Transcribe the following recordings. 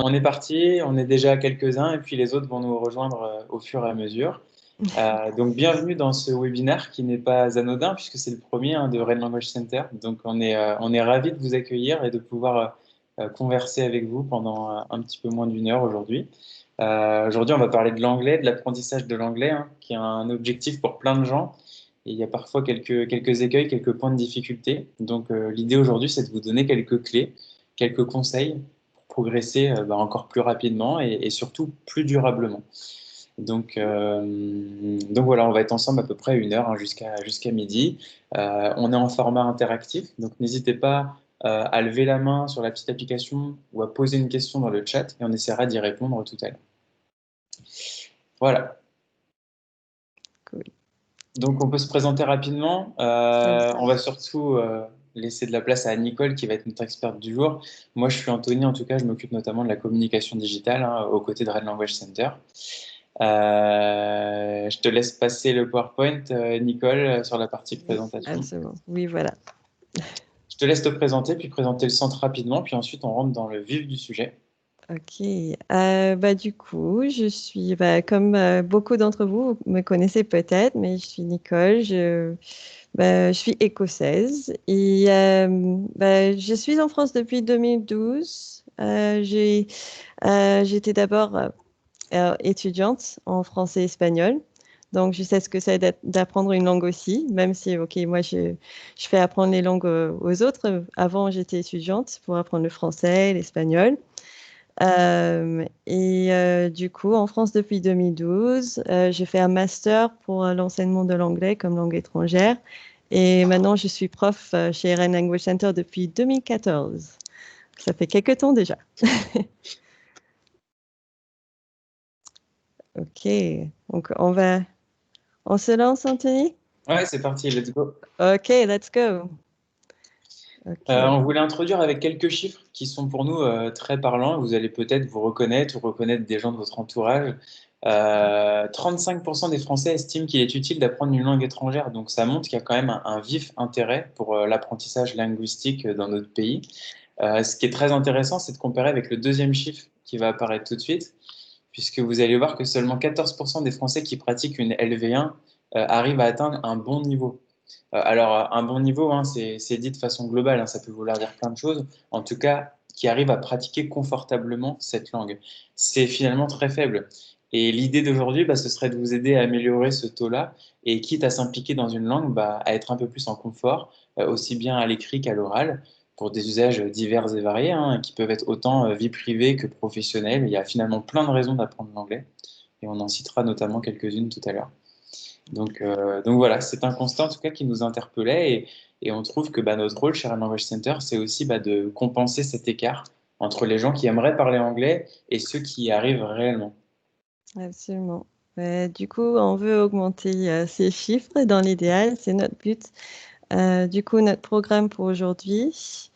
On est parti, on est déjà quelques-uns et puis les autres vont nous rejoindre au fur et à mesure. Donc bienvenue dans ce webinaire qui n'est pas anodin puisque c'est le premier de Red Language Center. Donc on est ravis de vous accueillir et de pouvoir converser avec vous pendant un petit peu moins d'une heure aujourd'hui. Aujourd'hui, on va parler de l'anglais, de l'apprentissage de l'anglais, qui est un objectif pour plein de gens. Et il y a parfois quelques écueils, quelques points de difficulté. Donc l'idée aujourd'hui, c'est de vous donner quelques clés, quelques conseils progresser encore plus rapidement et surtout plus durablement. Donc voilà, on va être ensemble à peu près une heure jusqu'à midi. On est en format interactif, donc n'hésitez pas à lever la main sur la petite application ou à poser une question dans le chat et on essaiera d'y répondre tout à l'heure. Voilà. Cool. Donc on peut se présenter rapidement. On va surtout laisser de la place à Nicole qui va être notre experte du jour. Moi je suis Anthony, en tout cas je m'occupe notamment de la communication digitale aux côtés de Red Language Center. Je te laisse passer le PowerPoint, Nicole, sur la partie présentation. Absolument. Oui, voilà. Je te laisse te présenter, puis présenter le centre rapidement, puis ensuite on rentre dans le vif du sujet. Ok. Du coup, je suis, comme beaucoup d'entre vous, vous me connaissez peut-être, mais je suis Nicole. Je suis écossaise et je suis en France depuis 2012. J'étais d'abord étudiante en français et espagnol. Donc, je sais ce que c'est d'apprendre une langue aussi, même si, ok, moi, je fais apprendre les langues aux autres. Avant, j'étais étudiante pour apprendre le français et l'espagnol. Du coup, en France depuis 2012, j'ai fait un master pour l'enseignement de l'anglais comme langue étrangère. Et maintenant, je suis prof chez RN Language Center depuis 2014. Ça fait quelques temps déjà. Ok, donc on se lance, Anthony? Ouais, c'est parti, let's go. Ok, let's go. Ok. On voulait introduire avec quelques chiffres qui sont pour nous très parlants. Vous allez peut-être vous reconnaître ou reconnaître des gens de votre entourage. 35% des Français estiment qu'il est utile d'apprendre une langue étrangère. Donc ça montre qu'il y a quand même un vif intérêt pour l'apprentissage linguistique dans notre pays. Ce qui est très intéressant, c'est de comparer avec le deuxième chiffre qui va apparaître tout de suite, puisque vous allez voir que seulement 14% des Français qui pratiquent une LV1 arrivent à atteindre un bon niveau. Alors, un bon niveau, c'est dit de façon globale, ça peut vouloir dire plein de choses. En tout cas, qui arrive à pratiquer confortablement cette langue. C'est finalement très faible. Et l'idée d'aujourd'hui, ce serait de vous aider à améliorer ce taux-là et quitte à s'impliquer dans une langue, à être un peu plus en confort, aussi bien à l'écrit qu'à l'oral, pour des usages divers et variés, qui peuvent être autant vie privée que professionnelle. Il y a finalement plein de raisons d'apprendre l'anglais et on en citera notamment quelques-unes tout à l'heure. Donc voilà, c'est un constat en tout cas qui nous interpellait et on trouve que notre rôle chez Rand Language Center, c'est aussi de compenser cet écart entre les gens qui aimeraient parler anglais et ceux qui y arrivent réellement. Absolument. Du coup, on veut augmenter ces chiffres dans l'idéal, c'est notre but. Du coup, notre programme pour aujourd'hui.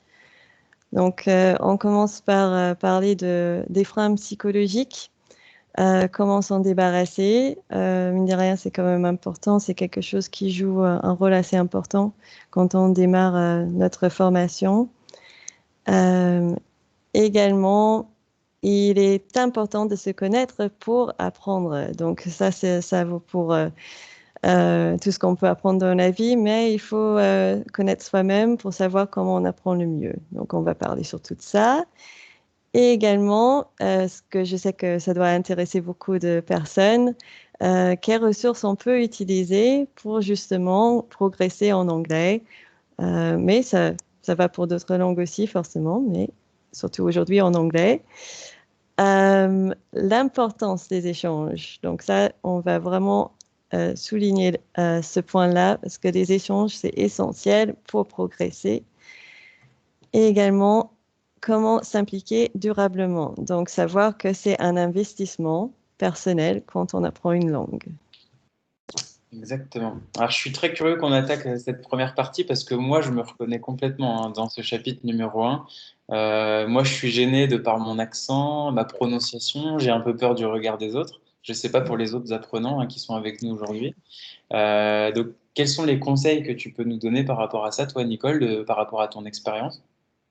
Donc, on commence par parler des freins psychologiques. Comment s'en débarrasser? Mine de rien, c'est quand même important. C'est quelque chose qui joue un rôle assez important quand on démarre notre formation. Également, il est important de se connaître pour apprendre. Donc ça vaut pour tout ce qu'on peut apprendre dans la vie, mais il faut connaître soi-même pour savoir comment on apprend le mieux. Donc on va parler sur tout ça. Et également, ce que je sais que ça doit intéresser beaucoup de personnes, quelles ressources on peut utiliser pour justement progresser en anglais. Mais ça va pour d'autres langues aussi, forcément, mais surtout aujourd'hui en anglais. L'importance des échanges. Donc ça, on va vraiment souligner ce point-là parce que les échanges, c'est essentiel pour progresser. Et également, comment s'impliquer durablement. Donc savoir que c'est un investissement personnel quand on apprend une langue. Exactement. Alors je suis très curieux qu'on attaque cette première partie parce que moi je me reconnais complètement dans ce chapitre numéro 1. Moi je suis gêné de par mon accent, ma prononciation, j'ai un peu peur du regard des autres. Je ne sais pas pour les autres apprenants qui sont avec nous aujourd'hui. Donc, quels sont les conseils que tu peux nous donner par rapport à ça, toi, Nicole, par rapport à ton expérience?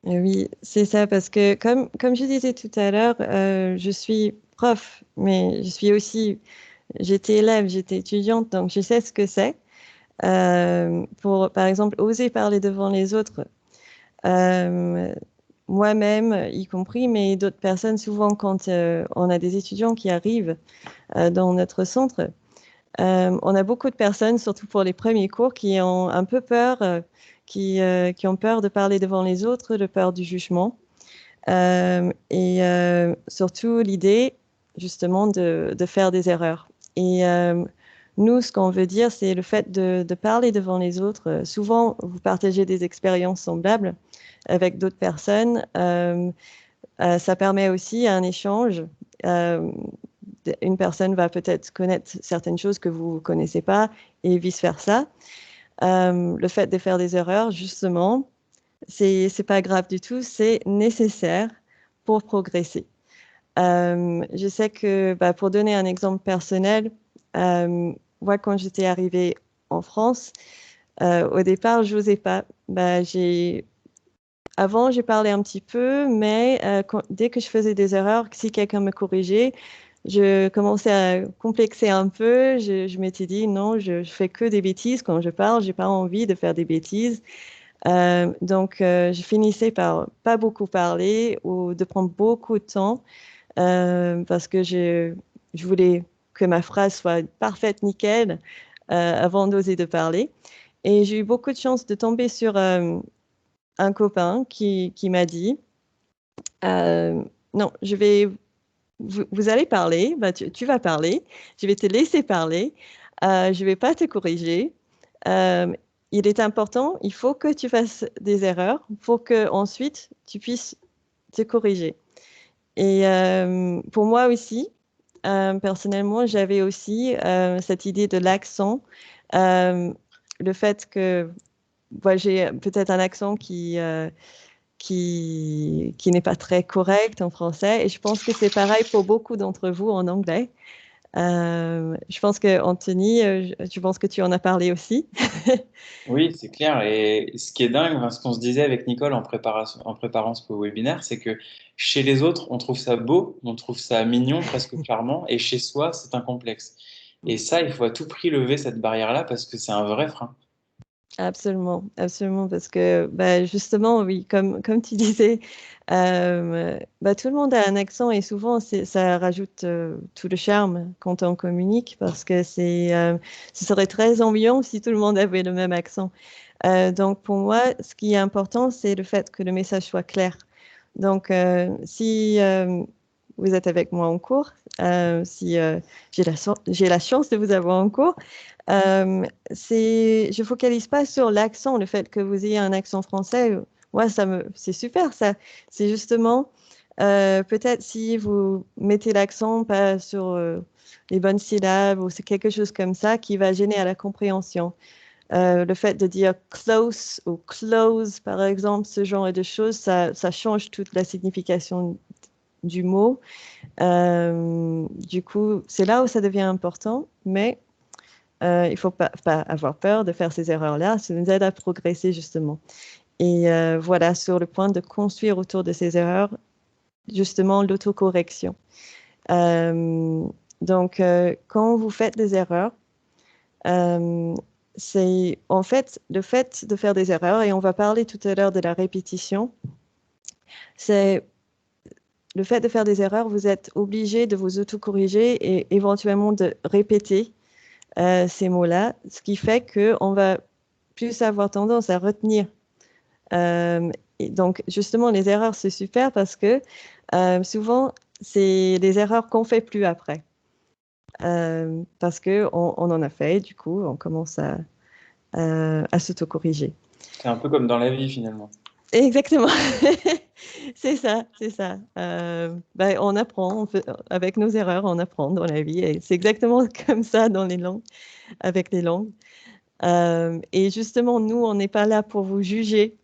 Oui, c'est ça, parce que comme je disais tout à l'heure, je suis prof, mais je suis aussi, j'étais élève, j'étais étudiante, donc je sais ce que c'est. Pour, par exemple, oser parler devant les autres. Euh, Moi-même, y compris, mais d'autres personnes, souvent quand on a des étudiants qui arrivent dans notre centre, on a beaucoup de personnes, surtout pour les premiers cours, qui ont un peu peur, qui ont peur de parler devant les autres, de peur du jugement. Surtout l'idée, justement, de faire des erreurs. Et nous, ce qu'on veut dire, c'est le fait de parler devant les autres. Souvent, vous partagez des expériences semblables avec d'autres personnes. Ça permet aussi un échange. Euh, une personne va peut-être connaître certaines choses que vous ne connaissez pas et vice-versa. Le fait de faire des erreurs, justement, c'est pas grave du tout, c'est nécessaire pour progresser. Je sais que, bah, pour donner un exemple personnel, moi, quand j'étais arrivée en France, au départ, je n'osais pas. Bah, avant, j'ai parlé un petit peu, mais dès que je faisais des erreurs, si quelqu'un me corrigeait, je commençais à complexer un peu. Je m'étais dit, non, je fais que des bêtises quand je parle. J'ai pas envie de faire des bêtises. Je finissais par pas beaucoup parler ou de prendre beaucoup de temps parce que je voulais que ma phrase soit parfaite, nickel, avant d'oser de parler. Et j'ai eu beaucoup de chance de tomber sur un copain qui m'a dit, non, vous allez parler, bah, tu vas parler, je vais te laisser parler, je vais pas te corriger. Euh, il est important, il faut que tu fasses des erreurs pour que ensuite tu puisses te corriger. Et pour moi aussi, personnellement, j'avais aussi cette idée de l'accent, euh, le fait que j'ai peut-être un accent qui n'est pas très correct en français. Et je pense que c'est pareil pour beaucoup d'entre vous en anglais. Je pense que Anthony, je pense que tu en as parlé aussi. Oui, c'est clair. Et ce qui est dingue, enfin, ce qu'on se disait avec Nicole en préparant ce webinaire, c'est que chez les autres, on trouve ça beau, on trouve ça mignon, presque charmant, et chez soi, c'est un complexe. Et ça, il faut à tout prix lever cette barrière-là parce que c'est un vrai frein. Absolument, absolument, parce que bah, justement, oui, comme tu disais, bah, tout le monde a un accent et souvent ça rajoute tout le charme quand on communique parce que ce serait très ennuyant si tout le monde avait le même accent. Donc pour moi, ce qui est important, c'est le fait que le message soit clair. Donc si vous êtes avec moi en cours, si j'ai la chance de vous avoir en cours, je focalise pas sur l'accent, le fait que vous ayez un accent français. Moi, c'est super ça. C'est justement peut-être si vous mettez l'accent pas sur les bonnes syllabes ou c'est quelque chose comme ça qui va gêner à la compréhension. Le fait de dire close ou close, par exemple, ce genre de choses, ça change toute la signification du mot. Du coup, c'est là où ça devient important, mais il ne faut pas avoir peur de faire ces erreurs-là. Ça nous aide à progresser, justement. Et voilà, sur le point de construire autour de ces erreurs, justement, l'autocorrection. Euh, quand vous faites des erreurs, euh, c'est en fait le fait de faire des erreurs, et on va parler tout à l'heure de la répétition, c'est le fait de faire des erreurs, vous êtes obligé de vous autocorriger et éventuellement de répéter ces mots-là, ce qui fait qu'on va plus avoir tendance à retenir. Et donc, justement, les erreurs, c'est super parce que souvent, c'est les erreurs qu'on fait plus après. Parce qu'on en a fait, du coup, on commence à s'autocorriger. C'est un peu comme dans la vie finalement. Exactement. C'est ça, c'est ça. Ben, on apprend, avec nos erreurs, on apprend dans la vie. Et c'est exactement comme ça dans les langues, avec les langues. Et justement, nous, on n'est pas là pour vous juger.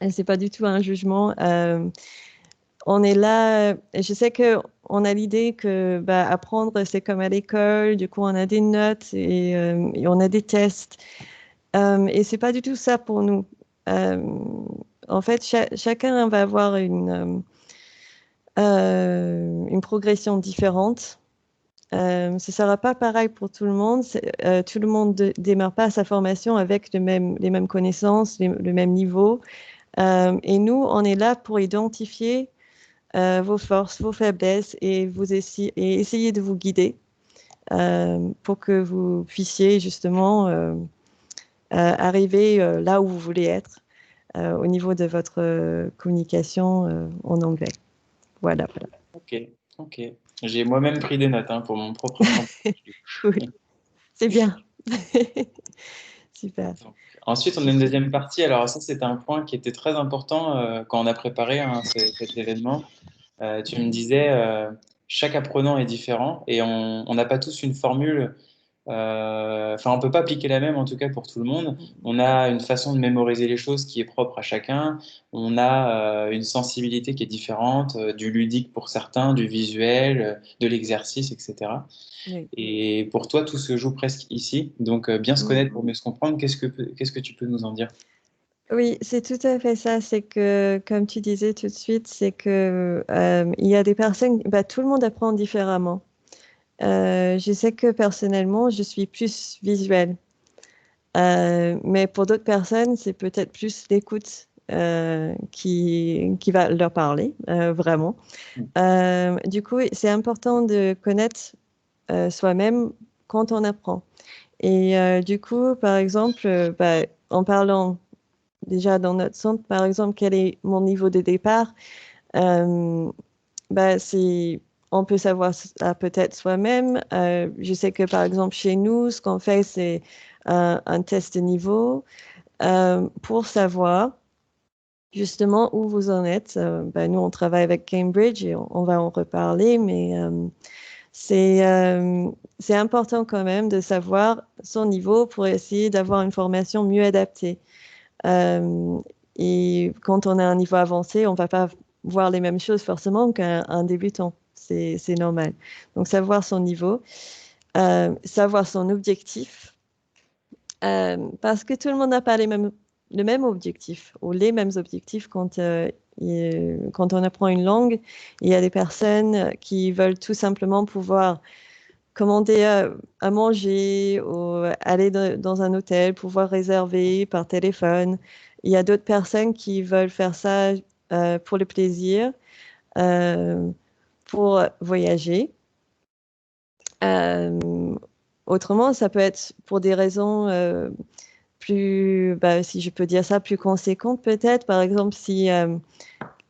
Et c'est pas du tout un jugement. On est là. Je sais que on a l'idée que bah, apprendre, c'est comme à l'école. Du coup, on a des notes et on a des tests. Et c'est pas du tout ça pour nous. en fait, chacun va avoir une progression différente. Ce ne sera pas pareil pour tout le monde. Tout le monde ne démarre pas sa formation avec les mêmes connaissances, le même niveau. Et nous, on est là pour identifier vos forces, vos faiblesses et essayer de vous guider pour que vous puissiez justement arriver là où vous voulez être au niveau de votre communication en anglais. Voilà, voilà. Ok, ok. J'ai moi-même pris des notes, hein, pour mon propre apprentissage. Cool. C'est bien. Super. Donc, ensuite, on a une deuxième partie. Alors ça, c'était un point qui était très important quand on a préparé, hein, cet événement. Tu me disais, chaque apprenant est différent et on n'a pas tous une formule. Enfin, on peut pas appliquer la même, en tout cas pour tout le monde. On a une façon de mémoriser les choses qui est propre à chacun. On a une sensibilité qui est différente, du ludique pour certains, du visuel, de l'exercice, etc. Oui. Et pour toi, tout se joue presque ici. Donc, bien se connaître pour mieux se comprendre. Qu'est-ce que tu peux nous en dire? Oui, c'est tout à fait ça. C'est que, comme tu disais tout de suite, c'est que il y a des personnes, bah, tout le monde apprend différemment. Je sais que personnellement, je suis plus visuelle. Mais pour d'autres personnes, c'est peut-être plus l'écoute qui va leur parler, vraiment. Du coup, c'est important de connaître soi-même quand on apprend. Et du coup, par exemple, bah, en parlant déjà dans notre centre, par exemple, quel est mon niveau de départ, euh, bah, on peut savoir ça peut-être soi-même. Je sais que par exemple, chez nous, ce qu'on fait, c'est un test de niveau pour savoir justement où vous en êtes. Bah, nous, on travaille avec Cambridge et on va en reparler, mais c'est c'est important quand même de savoir son niveau pour essayer d'avoir une formation mieux adaptée. Euh, et quand on a un niveau avancé, on ne va pas voir les mêmes choses forcément qu'un débutant. C'est normal. Donc, savoir son niveau, savoir son objectif, parce que tout le monde n'a pas le même objectif ou les mêmes objectifs quand on apprend une langue. Il y a des personnes qui veulent tout simplement pouvoir commander à manger ou aller dans un hôtel, pouvoir réserver par téléphone. Il y a d'autres personnes qui veulent faire ça pour le plaisir, euh, pour voyager. Euh, Autrement, ça peut être pour des raisons plus, bah, si je peux dire ça, plus conséquentes peut-être. Par exemple, si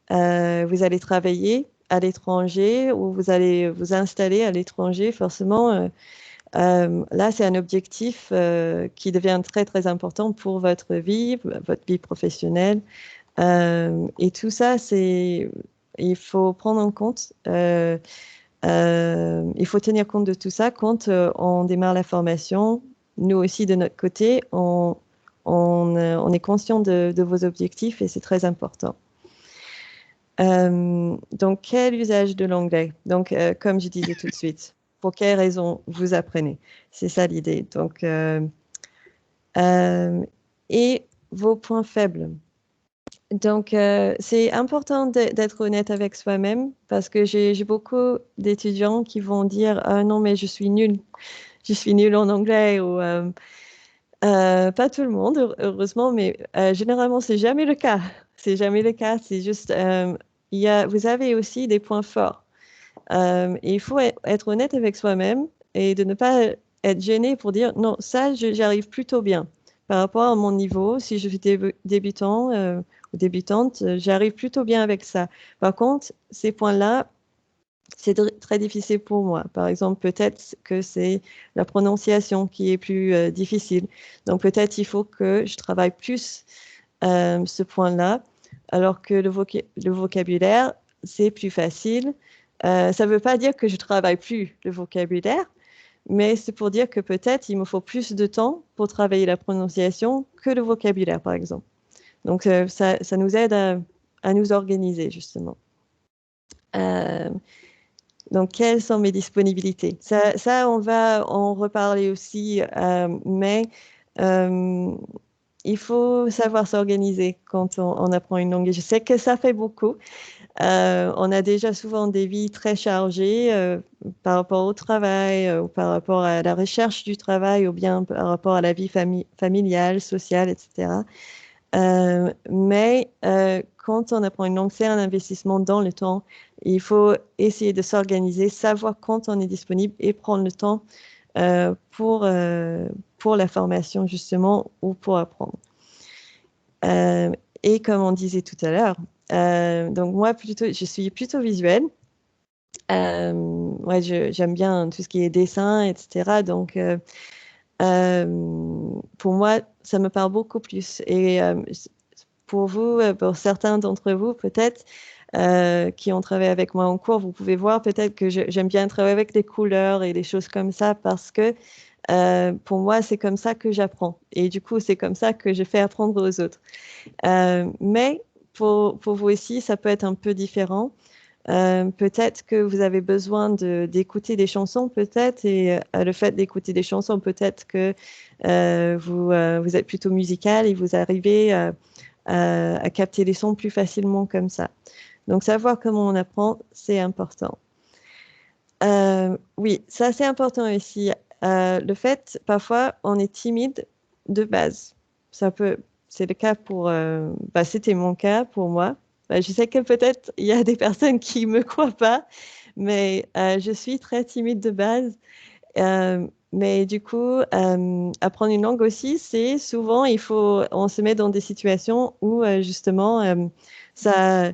vous allez travailler à l'étranger ou vous allez vous installer à l'étranger, forcément, là, c'est un objectif qui devient très, très important pour votre vie professionnelle. Et tout ça, il faut prendre en compte, il faut tenir compte de tout ça quand on démarre la formation. Nous aussi, de notre côté, on est conscient de vos objectifs et c'est très important. Donc, quel usage de l'anglais? Donc, comme je disais tout de suite, pour quelles raisons vous apprenez? C'est ça l'idée. Donc, euh, et vos points faibles. Donc, c'est important d'être honnête avec soi-même parce que j'ai beaucoup d'étudiants qui vont dire, ah non, mais je suis nul en anglais ou pas tout le monde, heureusement, mais généralement, c'est jamais le cas. C'est jamais le cas. C'est juste, vous avez aussi des points forts. Et il faut être honnête avec soi-même et de ne pas être gêné pour dire non, ça, j'arrive plutôt bien. Par rapport à mon niveau, si je suis débutant ou débutante, j'arrive plutôt bien avec ça. Par contre, ces points-là, c'est très difficile pour moi. Par exemple, peut-être que c'est la prononciation qui est plus difficile. Donc, peut-être il faut que je travaille plus ce point-là, alors que le vocabulaire, c'est plus facile. Ça ne veut pas dire que je travaille plus le vocabulaire, mais c'est pour dire que peut-être il me faut plus de temps pour travailler la prononciation que le vocabulaire, par exemple. Donc, ça nous aide à nous organiser, justement. Euh, donc, quelles sont mes disponibilités? Ça, on va en reparler aussi, mais euh, il faut savoir s'organiser quand on apprend une langue. Et je sais que ça fait beaucoup. On a déjà souvent des vies très chargées par rapport au travail, ou par rapport à la recherche du travail, ou bien par rapport à la vie familiale, sociale, etc. Mais quand on apprend une langue, c'est un investissement dans le temps. Il faut essayer de s'organiser, savoir quand on est disponible et prendre le temps pour la formation, justement, ou pour apprendre. Euh, et comme on disait tout à l'heure, donc moi, je suis plutôt visuelle. Ouais, j'aime bien tout ce qui est dessin, etc. Donc, euh, pour moi, ça me parle beaucoup plus. Et pour vous, pour certains d'entre vous, peut-être, qui ont travaillé avec moi en cours, vous pouvez voir peut-être que j'aime bien travailler avec des couleurs et des choses comme ça parce que pour moi, c'est comme ça que j'apprends. Et du coup, c'est comme ça que je fais apprendre aux autres. Mais pour vous aussi, ça peut être un peu différent. Peut-être que vous avez besoin d'écouter des chansons, peut-être, et le fait d'écouter des chansons, peut-être que vous êtes plutôt musical et vous arrivez à capter les sons plus facilement comme ça. Donc, savoir comment on apprend, c'est important. Oui, ça c'est important aussi. Le fait, parfois, on est timide de base. Ça peut, c'est le cas c'était mon cas pour moi. Je sais que peut-être il y a des personnes qui me croient pas, mais je suis très timide de base. Mais du coup, apprendre une langue aussi, c'est souvent, on se met dans des situations où justement, ça,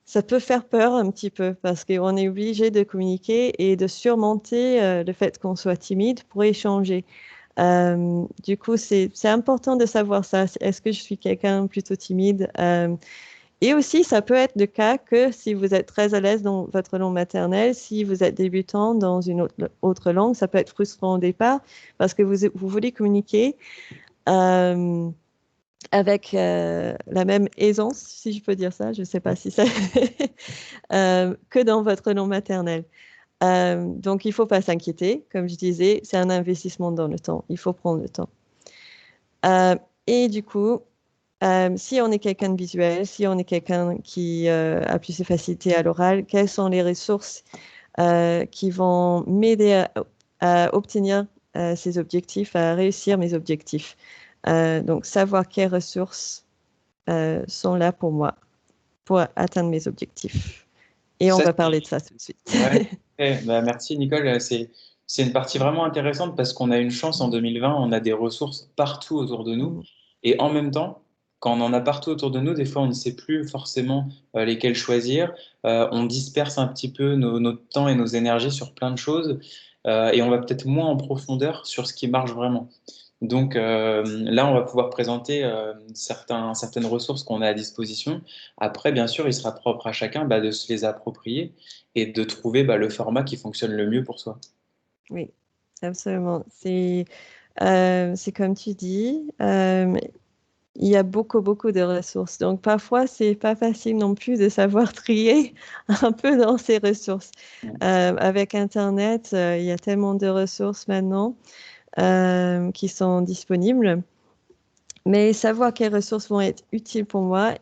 ça peut faire peur un petit peu parce qu'on est obligé de communiquer et de surmonter le fait qu'on soit timide pour échanger. Du coup, c'est important de savoir ça. Est-ce que je suis quelqu'un plutôt timide? Et aussi, ça peut être le cas que si vous êtes très à l'aise dans votre langue maternelle, si vous êtes débutant dans une autre langue, ça peut être frustrant au départ parce que vous voulez communiquer euh, avec la même aisance, si je peux dire ça. Je ne sais pas si ça que dans votre langue maternelle. Donc, il ne faut pas s'inquiéter. Comme je disais, c'est un investissement dans le temps. Il faut prendre le temps. Euh, et du coup, si on est quelqu'un de visuel, si on est quelqu'un qui a plus de facilité à l'oral, quelles sont les ressources qui vont m'aider à obtenir ces objectifs, à réussir mes objectifs? Donc, savoir quelles ressources sont là pour moi, pour atteindre mes objectifs. Et on Ça, va parler de ça tout de suite. ouais. Bah, merci Nicole. C'est une partie vraiment intéressante parce qu'on a une chance en 2020, on a des ressources partout autour de nous. Mm. Et en même temps, quand on en a partout autour de nous, des fois on ne sait plus forcément lesquelles choisir. On disperse un petit peu notre temps et nos énergies sur plein de choses. Et on va peut-être moins en profondeur sur ce qui marche vraiment. Donc là, on va pouvoir présenter certaines ressources qu'on a à disposition. Après, bien sûr, il sera propre à chacun bah, de se les approprier et de trouver bah, le format qui fonctionne le mieux pour soi. Oui, absolument. C'est comme tu dis, il y a beaucoup, beaucoup de ressources. Donc, parfois, c'est pas facile non plus de savoir trier un peu dans ces ressources. Avec Internet, il y a tellement de ressources maintenant qui sont disponibles. Mais savoir quelles ressources vont être utiles pour moi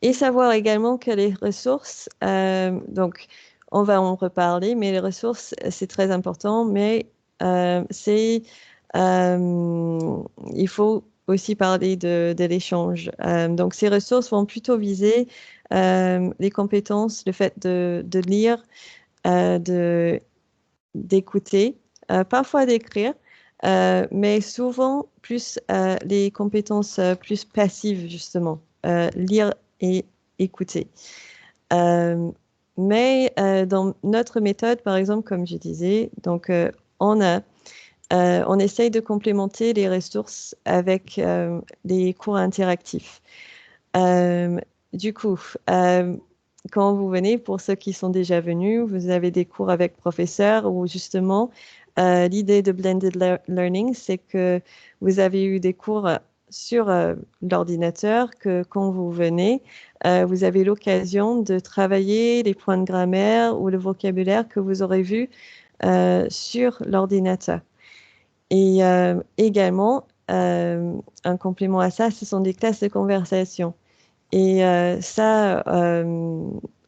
et savoir également que les ressources, donc on va en reparler, mais les ressources, c'est très important, mais euh, c'est, euh, il faut aussi parler de l'échange. Donc ces ressources vont plutôt viser les compétences, le fait de lire, de d'écouter, parfois d'écrire, mais souvent plus les compétences plus passives, justement, lire et écouter. Euh, mais dans notre méthode, par exemple, comme je disais, donc on a, on essaye de complémenter les ressources avec les cours interactifs. Euh, du coup, euh, quand vous venez, pour ceux qui sont déjà venus, vous avez des cours avec professeurs où justement, l'idée de blended learning, c'est que vous avez eu des cours sur l'ordinateur, que quand vous venez, vous avez l'occasion de travailler les points de grammaire ou le vocabulaire que vous aurez vu sur l'ordinateur. Et également, un complément à ça, ce sont des classes de conversation. Et ça,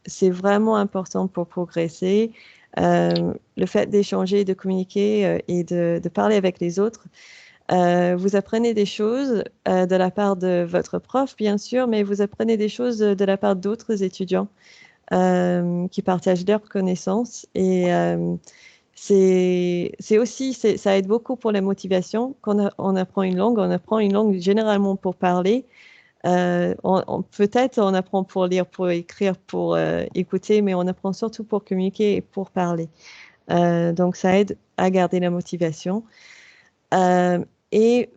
c'est vraiment important pour progresser. Le fait d'échanger, de communiquer et de parler avec les autres. Vous apprenez des choses de la part de votre prof, bien sûr, mais vous apprenez des choses de la part d'autres étudiants qui partagent leurs connaissances. Et c'est aussi, ça aide beaucoup pour la motivation. Quand on apprend une langue généralement pour parler. Peut-être on apprend pour lire, pour écrire, pour écouter, mais on apprend surtout pour communiquer et pour parler. Donc ça aide à garder la motivation. Et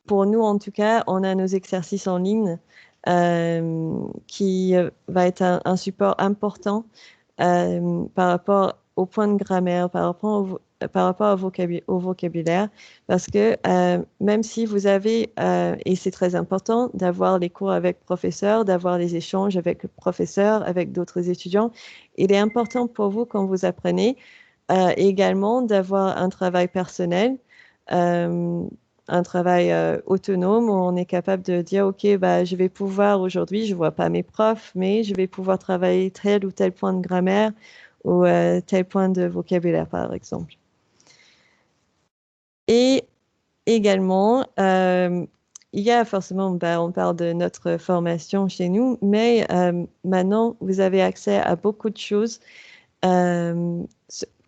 pour nous, en tout cas, on a nos exercices en ligne qui va être un support important par rapport au point de grammaire, par rapport au vocabulaire, parce que même si vous avez, et c'est très important d'avoir les cours avec professeurs, d'avoir les échanges avec le professeur, avec d'autres étudiants, il est important pour vous quand vous apprenez également d'avoir un travail personnel. euh, un travail autonome où on est capable de dire, OK, bah, je vais pouvoir aujourd'hui, je ne vois pas mes profs, mais je vais pouvoir travailler tel ou tel point de grammaire ou tel point de vocabulaire, par exemple. Et également, il y a forcément, bah, on parle de notre formation chez nous, mais maintenant, vous avez accès à beaucoup de choses. Euh,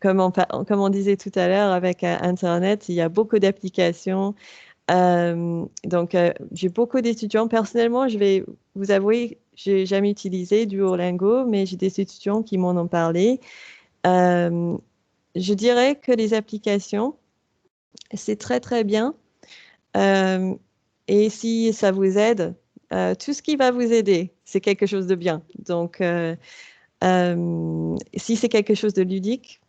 comme on disait tout à l'heure, avec Internet, il y a beaucoup d'applications. Donc, j'ai beaucoup d'étudiants. Personnellement, je vais vous avouer, j'ai jamais utilisé Duolingo, mais j'ai des étudiants qui m'en ont parlé. Euh, je dirais que les applications, c'est très, très bien. Euh, et si ça vous aide, tout ce qui va vous aider, c'est quelque chose de bien. Donc, si c'est quelque chose de ludique,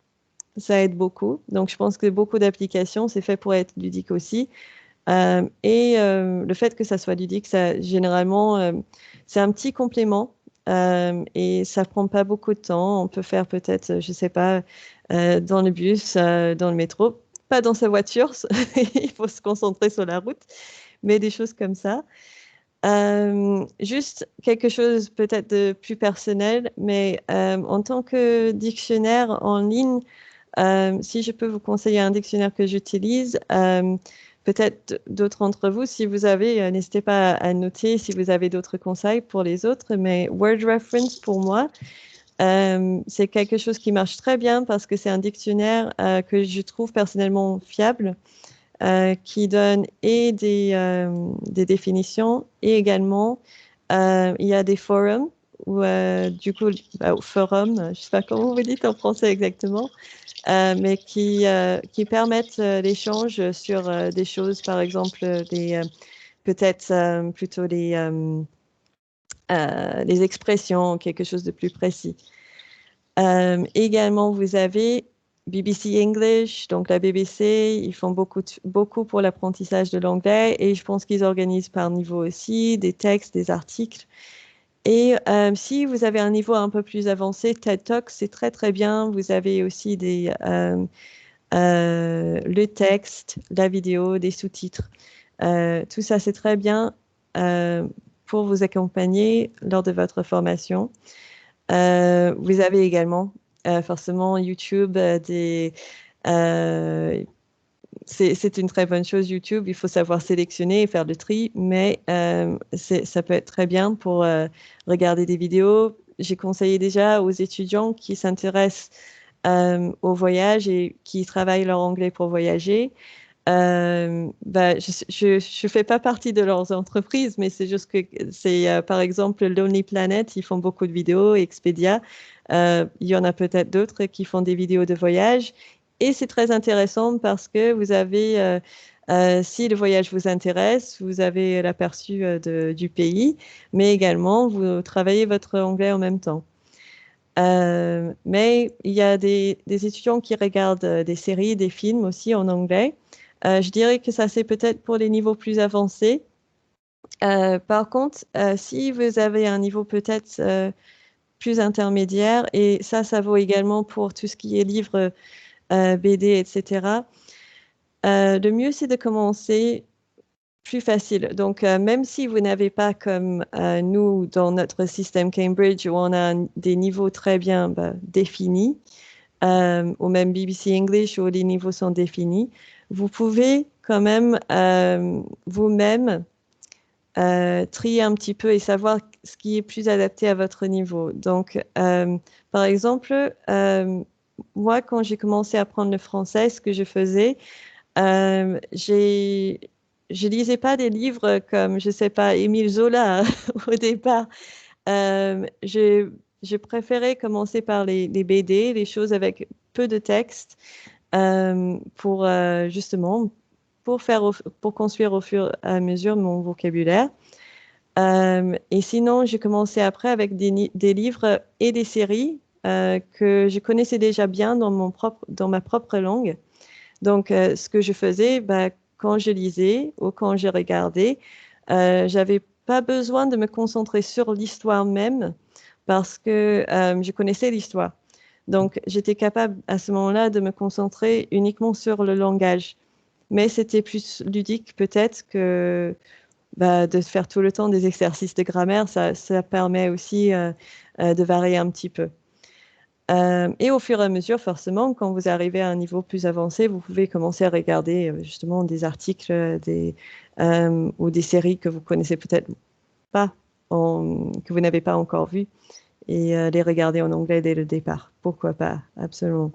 ça aide beaucoup. Donc, je pense que beaucoup d'applications, c'est fait pour être ludique aussi. Le fait que ça soit ludique, ça, généralement, c'est un petit complément et ça prend pas beaucoup de temps. On peut faire peut-être, je sais pas, dans le bus, dans le métro, pas dans sa voiture, il faut se concentrer sur la route, mais des choses comme ça. Juste quelque chose peut-être de plus personnel, mais en tant que dictionnaire en ligne, si je peux vous conseiller un dictionnaire que j'utilise, peut-être d'autres d'entre vous, si vous avez, n'hésitez pas à noter si vous avez d'autres conseils pour les autres, mais Word Reference pour moi, c'est quelque chose qui marche très bien parce que c'est un dictionnaire que je trouve personnellement fiable, qui donne et des définitions et également il y a des forums ou du coup, forum, je ne sais pas comment vous dites en français exactement, mais qui permettent l'échange sur des choses, par exemple, peut-être plutôt les expressions, quelque chose de plus précis. Également, vous avez BBC English, donc la BBC, ils font beaucoup pour l'apprentissage de l'anglais et je pense qu'ils organisent par niveau aussi des textes, des articles. Et si vous avez un niveau un peu plus avancé, TED Talk, c'est très très bien. Vous avez aussi le texte, la vidéo, des sous-titres. Tout ça, c'est très bien pour vous accompagner lors de votre formation. Vous avez également forcément YouTube, c'est une très bonne chose, YouTube. Il faut savoir sélectionner et faire le tri, mais ça peut être très bien pour regarder des vidéos. J'ai conseillé déjà aux étudiants qui s'intéressent au voyage et qui travaillent leur anglais pour voyager. Bah, je fais pas partie de leurs entreprises, mais c'est juste que c'est par exemple Lonely Planet, ils font beaucoup de vidéos, Expedia, il y en a peut-être d'autres qui font des vidéos de voyage et c'est très intéressant parce que vous avez, si le voyage vous intéresse, vous avez l'aperçu du pays, mais également vous travaillez votre anglais en même temps. Mais il y a des étudiants qui regardent des séries, des films aussi en anglais. Je dirais que ça, c'est peut-être pour les niveaux plus avancés. Par contre, si vous avez un niveau peut-être plus intermédiaire, et ça vaut également pour tout ce qui est livres, BD, etc., le mieux, c'est de commencer plus facile. Donc, même si vous n'avez pas comme nous dans notre système Cambridge où on a des niveaux très bien définis, ou même BBC English où les niveaux sont définis, vous pouvez quand même vous-même trier un petit peu et savoir ce qui est plus adapté à votre niveau. Donc, par exemple, moi, quand j'ai commencé à apprendre le français, ce que je faisais, je lisais pas des livres comme, je sais pas, Émile Zola au départ. Je préférais commencer par les BD, les choses avec peu de texte, pour justement pour construire au fur et à mesure mon vocabulaire. Et sinon, j'ai commencé après avec des livres et des séries que je connaissais déjà bien dans ma propre langue. Donc, ce que je faisais, quand je lisais ou quand je regardais, j'avais pas besoin de me concentrer sur l'histoire même parce que je connaissais l'histoire. Donc, j'étais capable à ce moment-là de me concentrer uniquement sur le langage. Mais c'était plus ludique peut-être que de faire tout le temps des exercices de grammaire. Ça permet aussi de varier un petit peu. Et au fur et à mesure, forcément, quand vous arrivez à un niveau plus avancé, vous pouvez commencer à regarder justement des articles ou des séries que vous connaissez peut-être pas, que vous n'avez pas encore vues, et les regarder en anglais dès le départ. Pourquoi pas, absolument.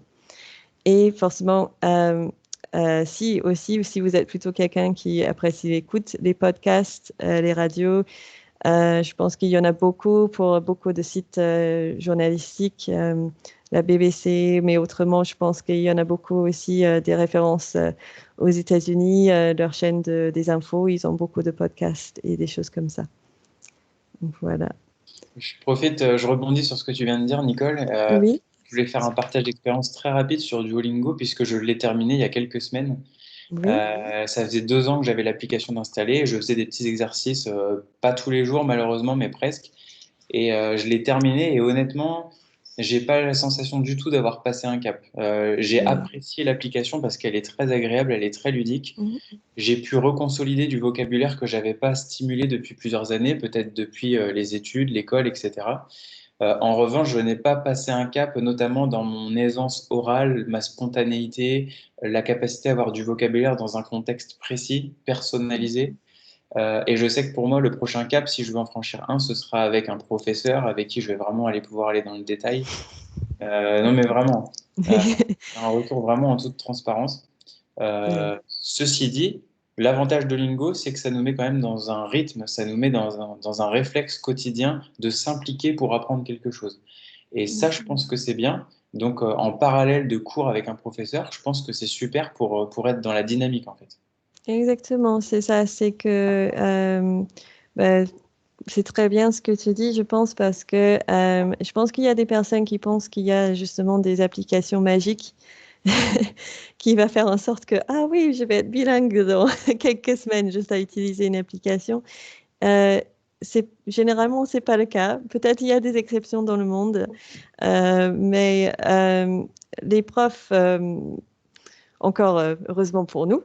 Et forcément, si aussi, si vous êtes plutôt quelqu'un qui apprécie l'écoute, les podcasts, les radios, je pense qu'il y en a beaucoup pour beaucoup de sites journalistiques, la BBC, mais autrement, je pense qu'il y en a beaucoup aussi des références aux États-Unis, leur chaîne des infos, ils ont beaucoup de podcasts et des choses comme ça. Donc, voilà. Je profite, je rebondis sur ce que tu viens de dire, Nicole. Oui, Je voulais faire un partage d'expérience très rapide sur Duolingo puisque je l'ai terminé il y a quelques semaines. oui. Ça faisait 2 ans que j'avais l'application d'installer. Je faisais des petits exercices, pas tous les jours malheureusement, mais presque. Et je l'ai terminé et honnêtement, j'ai pas la sensation du tout d'avoir passé un cap. J'ai Mm. apprécié l'application parce qu'elle est très agréable, elle est très ludique. Mhm. J'ai pu reconsolider du vocabulaire que j'avais pas stimulé depuis plusieurs années, peut-être depuis les études, l'école, etc. En revanche, je n'ai pas passé un cap, notamment dans mon aisance orale, ma spontanéité, la capacité à avoir du vocabulaire dans un contexte précis, personnalisé. Et je sais que pour moi, le prochain cap, si je veux en franchir un, ce sera avec un professeur avec qui je vais vraiment aller pouvoir aller dans le détail. Non, mais vraiment, euh, un retour vraiment en toute transparence. Oui. Ceci dit, l'avantage de Lingo, c'est que ça nous met quand même dans un rythme, ça nous met dans un réflexe quotidien de s'impliquer pour apprendre quelque chose. Et ça, je pense que c'est bien. Donc, en parallèle de cours avec un professeur, je pense que c'est super pour être dans la dynamique, en fait. Exactement, c'est ça. C'est que bah, c'est très bien ce que tu dis, je pense, parce que je pense qu'il y a des personnes qui pensent qu'il y a justement des applications magiques qui va faire en sorte que, ah oui, je vais être bilingue dans quelques semaines juste à utiliser une application. Euh, généralement, c'est pas le cas. Peut-être il y a des exceptions dans le monde, mais les profs, encore heureusement pour nous,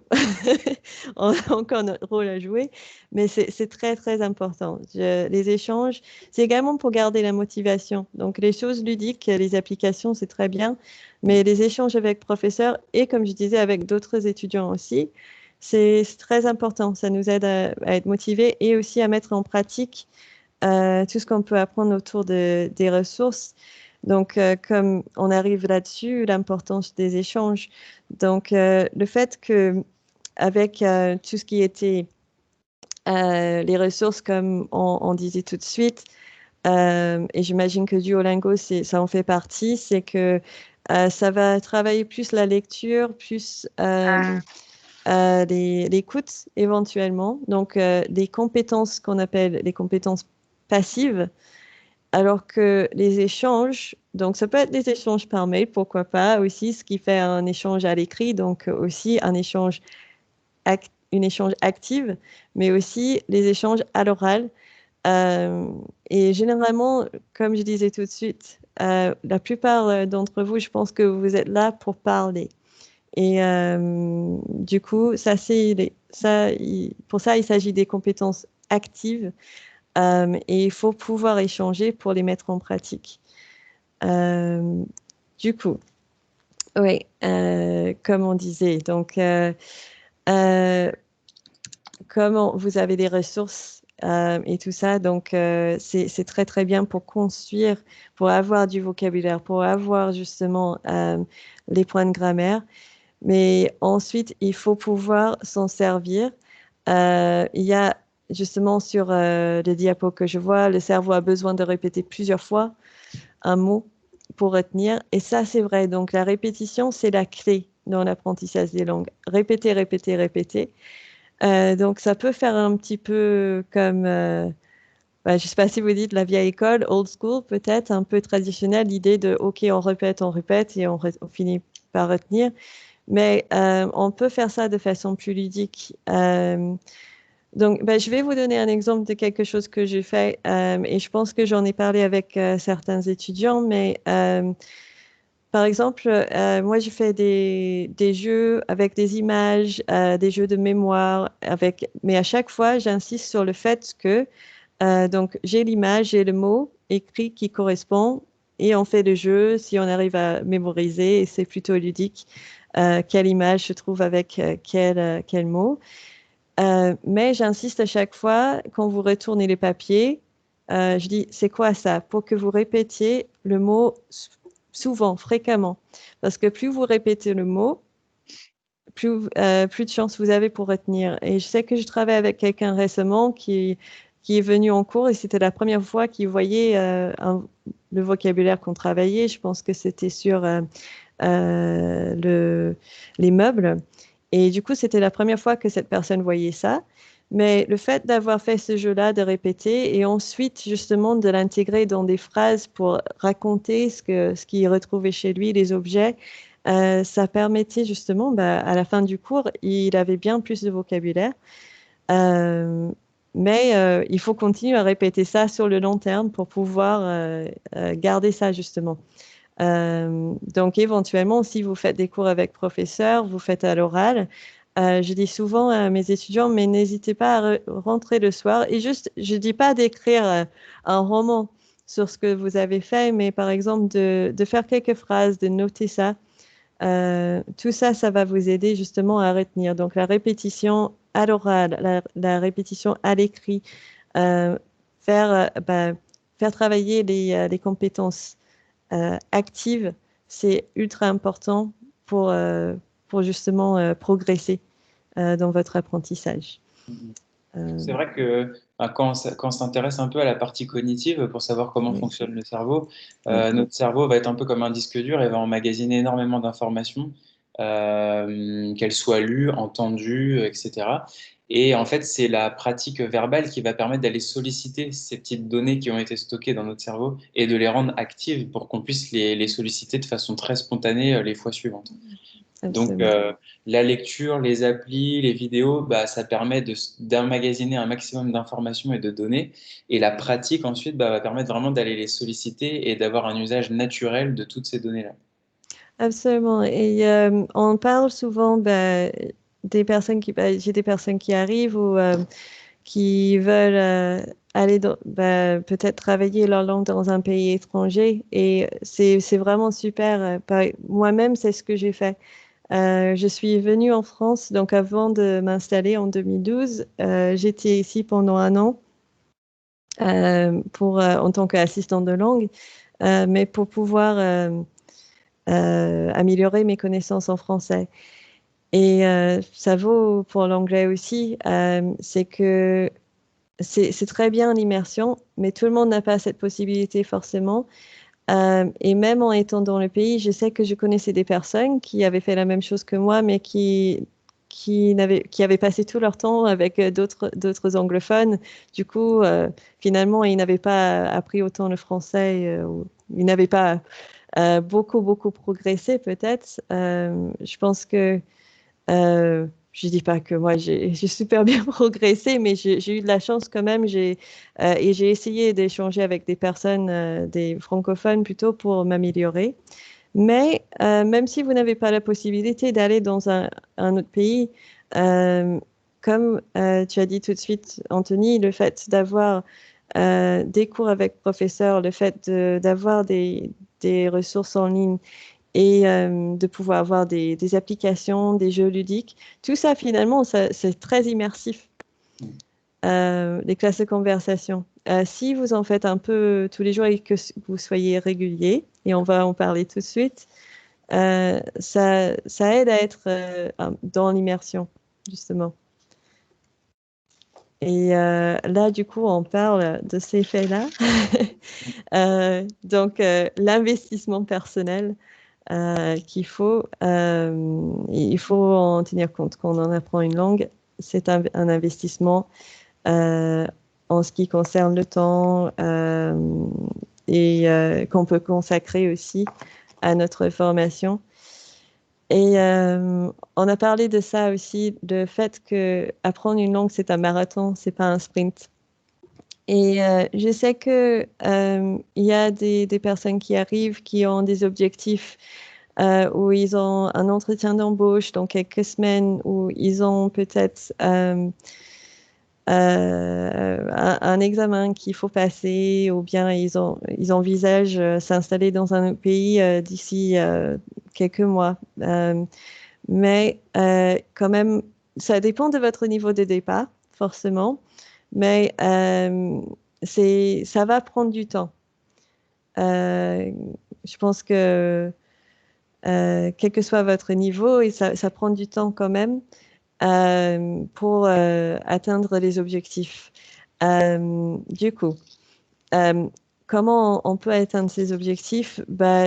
on a encore notre rôle à jouer, mais c'est très, très important. Les échanges, c'est également pour garder la motivation. Donc, les choses ludiques, les applications, c'est très bien, mais les échanges avec professeurs et, comme je disais, avec d'autres étudiants aussi, c'est très important. Ça nous aide à être motivés et aussi à mettre en pratique tout ce qu'on peut apprendre autour des ressources. Donc, comme on arrive là-dessus, l'importance des échanges. Donc, le fait que avec tout ce qui était les ressources, comme on disait tout de suite, et j'imagine que Duolingo, ça en fait partie, c'est que ça va travailler plus la lecture, plus l'écoute éventuellement. Donc, les compétences qu'on appelle les compétences passives, alors que les échanges, donc ça peut être des échanges par mail, pourquoi pas aussi, ce qui fait un échange à l'écrit, donc aussi un échange, une échange active, mais aussi les échanges à l'oral. Euh, et généralement, comme je disais tout de suite, la plupart d'entre vous, je pense que vous êtes là pour parler. Et du coup, pour ça, il s'agit des compétences actives et il faut pouvoir échanger pour les mettre en pratique. Euh, du coup, oui, comme on disait, donc euh, comment vous avez des ressources et tout ça, donc c'est très très bien pour construire, pour avoir du vocabulaire, pour avoir justement les points de grammaire. Mais ensuite, il faut pouvoir s'en servir. Il y a justement sur les diapos que je vois, le cerveau a besoin de répéter plusieurs fois un mot pour retenir. Et ça, c'est vrai. Donc, la répétition, c'est la clé dans l'apprentissage des langues. Répéter, répéter, répéter. Donc, ça peut faire un petit peu comme, je ne sais pas si vous dites la vieille école, old school peut-être, un peu traditionnelle, l'idée de, OK, on répète et on finit par retenir. Mais on peut faire ça de façon plus ludique. Donc, je vais vous donner un exemple de quelque chose que j'ai fait et je pense que j'en ai parlé avec certains étudiants, mais par exemple, moi, je fais des jeux avec des images, des jeux de mémoire, mais à chaque fois, j'insiste sur le fait que donc j'ai l'image, j'ai le mot écrit qui correspond et on fait le jeu si on arrive à mémoriser et c'est plutôt ludique. Quelle image se trouve avec quel mot. Mais j'insiste à chaque fois, quand vous retournez les papiers, je dis, c'est quoi ça? Pour que vous répétiez le mot souvent, fréquemment. Parce que plus vous répétez le mot, plus de chance vous avez pour retenir. Et je sais que je travaille avec quelqu'un récemment qui est venu en cours et c'était la première fois qu'il voyait le vocabulaire qu'on travaillait. Je pense que c'était sur les meubles. Et du coup, c'était la première fois que cette personne voyait ça. Mais le fait d'avoir fait ce jeu-là, de répéter, et ensuite justement de l'intégrer dans des phrases pour raconter ce qu'il retrouvait chez lui, les objets, ça permettait justement, à la fin du cours, il avait bien plus de vocabulaire. Euh, mais il faut continuer à répéter ça sur le long terme pour pouvoir garder ça justement. Donc, éventuellement, si vous faites des cours avec professeur, vous faites à l'oral. Je dis souvent à mes étudiants, mais n'hésitez pas à rentrer le soir. Et juste, je dis pas d'écrire un roman sur ce que vous avez fait, mais par exemple de faire quelques phrases, de noter ça. Tout ça, ça va vous aider justement à retenir. Donc, la répétition à l'oral, la répétition à l'écrit, euh, faire, faire travailler les compétences active, c'est ultra important pour justement progresser dans votre apprentissage. C'est vrai que quand on s'intéresse un peu à la partie cognitive pour savoir comment Oui, fonctionne le cerveau, oui, notre cerveau va être un peu comme un disque dur et va emmagasiner énormément d'informations, qu'elles soient lues, entendues, etc. Et en fait, c'est la pratique verbale qui va permettre d'aller solliciter ces petites données qui ont été stockées dans notre cerveau et de les rendre actives pour qu'on puisse les solliciter de façon très spontanée les fois suivantes. Donc, absolument. la lecture, les applis, les vidéos, ça permet d'emmagasiner un maximum d'informations et de données. Et la pratique, ensuite, va permettre vraiment d'aller les solliciter et d'avoir un usage naturel de toutes ces données-là. Absolument. Et on parle souvent des personnes j'ai des personnes qui arrivent ou qui veulent aller peut-être travailler leur langue dans un pays étranger. Et c'est vraiment super. Moi-même, c'est ce que j'ai fait. Je suis venue en France, donc avant de m'installer en 2012, j'étais ici pendant un an en tant qu'assistante de langue, mais pour pouvoir améliorer mes connaissances en français. Et ça vaut pour l'anglais aussi, c'est que c'est très bien l'immersion, mais tout le monde n'a pas cette possibilité forcément. Et même en étant dans le pays, je sais que je connaissais des personnes qui avaient fait la même chose que moi, mais qui avaient passé tout leur temps avec d'autres anglophones. Du coup, finalement, ils n'avaient pas appris autant le français, ou ils n'avaient pas beaucoup progressé peut-être. Je pense que je dis pas que moi j'ai super bien progressé, mais j'ai eu de la chance quand même. Et j'ai essayé d'échanger avec des personnes, des francophones plutôt pour m'améliorer. Mais même si vous n'avez pas la possibilité d'aller dans un autre pays, euh, comme tu as dit tout de suite, Anthony, le fait d'avoir des cours avec professeurs, le fait d'avoir des ressources en ligne et de pouvoir avoir des applications, des jeux ludiques, tout ça finalement, c'est très immersif. Les classes de conversation. Si vous en faites un peu tous les jours et que vous soyez régulier, et on va en parler tout de suite, ça aide à être dans l'immersion, justement. Et là, du coup, on parle de ces faits-là. Donc, l'investissement personnel il faut en tenir compte. Quand on en apprend une langue, c'est un investissement en ce qui concerne le temps et qu'on peut consacrer aussi à notre formation. Et on a parlé de ça aussi, le fait que apprendre une langue, c'est un marathon, c'est pas un sprint. Et je sais que il y a des personnes qui arrivent, qui ont des objectifs où ils ont un entretien d'embauche dans quelques semaines, où ils ont peut-être un examen qu'il faut passer, ou bien ils envisagent s'installer dans un autre pays d'ici quelques mois. Mais quand même, ça dépend de votre niveau de départ, forcément, mais ça va prendre du temps. Euh, je pense que quel que soit votre niveau, et ça prend du temps quand même pour atteindre les objectifs. Du coup, euh, comment on peut atteindre ces objectifs? Bah,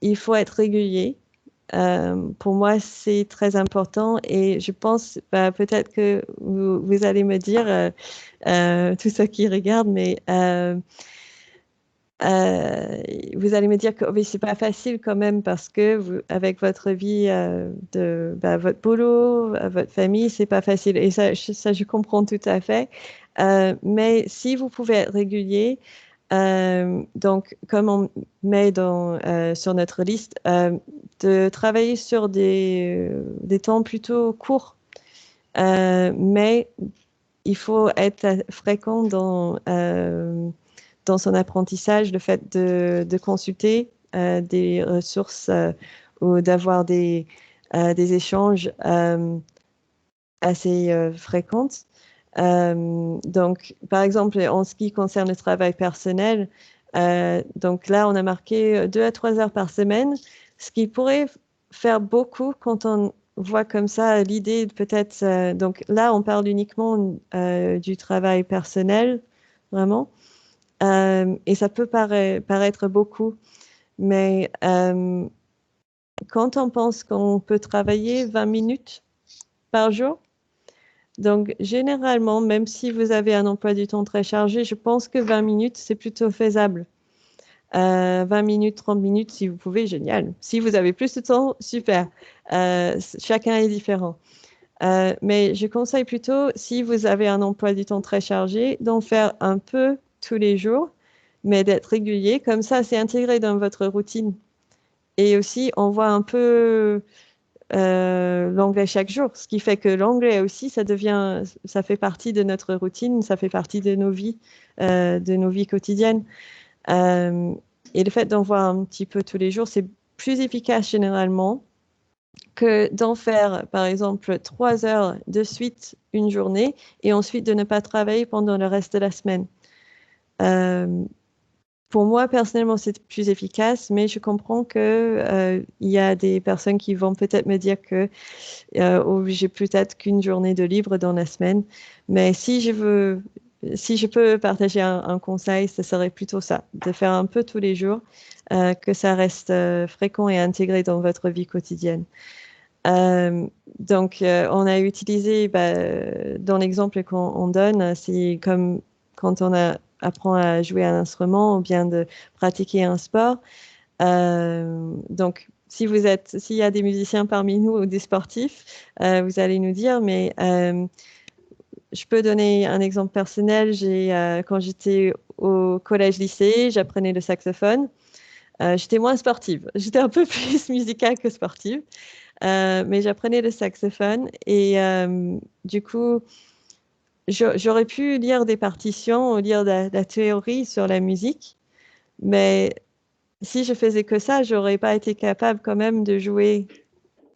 il faut être régulier. Pour moi, c'est très important et je pense, bah, peut-être que vous allez me dire, tous ceux qui regardent, mais euh, vous allez me dire que oui, c'est pas facile quand même parce que avec votre vie bah, votre boulot, votre famille, c'est pas facile. Et ça, je comprends tout à fait. Mais si vous pouvez être régulier, donc comme on met sur notre liste, de travailler sur des temps plutôt courts, mais il faut être fréquent dans son apprentissage, le fait de consulter des ressources ou d'avoir des échanges assez fréquents. Donc, par exemple, en ce qui concerne le travail personnel, donc là, on a marqué 2 à 3 heures par semaine, ce qui pourrait faire beaucoup quand on voit comme ça l'idée peut-être. Donc là, on parle uniquement du travail personnel, vraiment. Et ça peut paraître beaucoup, mais quand on pense qu'on peut travailler 20 minutes par jour, donc généralement, même si vous avez un emploi du temps très chargé, je pense que 20 minutes, c'est plutôt faisable. 20 minutes, 30 minutes, si vous pouvez, génial. Si vous avez plus de temps, super. Chacun est différent. Mais je conseille plutôt, si vous avez un emploi du temps très chargé, d'en faire un peu tous les jours, mais d'être régulier. Comme ça, c'est intégré dans votre routine. Et aussi, on voit un peu l'anglais chaque jour, ce qui fait que l'anglais aussi, ça fait partie de notre routine, ça fait partie de nos vies quotidiennes. Euh, et le fait d'en voir un petit peu tous les jours, c'est plus efficace généralement que d'en faire, par exemple, 3 heures de suite une journée et ensuite de ne pas travailler pendant le reste de la semaine. Euh, pour moi, personnellement, c'est plus efficace, mais je comprends que il y a des personnes qui vont peut-être me dire que oh, j'ai peut-être qu'une journée de libre dans la semaine. Mais si je peux partager un conseil, ce serait plutôt ça, de faire un peu tous les jours, que ça reste fréquent et intégré dans votre vie quotidienne. Donc, on a utilisé, bah, dans l'exemple qu'on donne, c'est comme quand apprend à jouer un instrument ou bien de pratiquer un sport. Donc, s'il y a des musiciens parmi nous ou des sportifs, vous allez nous dire, mais je peux donner un exemple personnel. Quand j'étais au collège-lycée, j'apprenais le saxophone. J'étais moins sportive. J'étais un peu plus musicale que sportive, mais j'apprenais le saxophone et du coup, j'aurais pu lire des partitions ou lire la théorie sur la musique, mais si je faisais que ça, j'aurais pas été capable quand même de jouer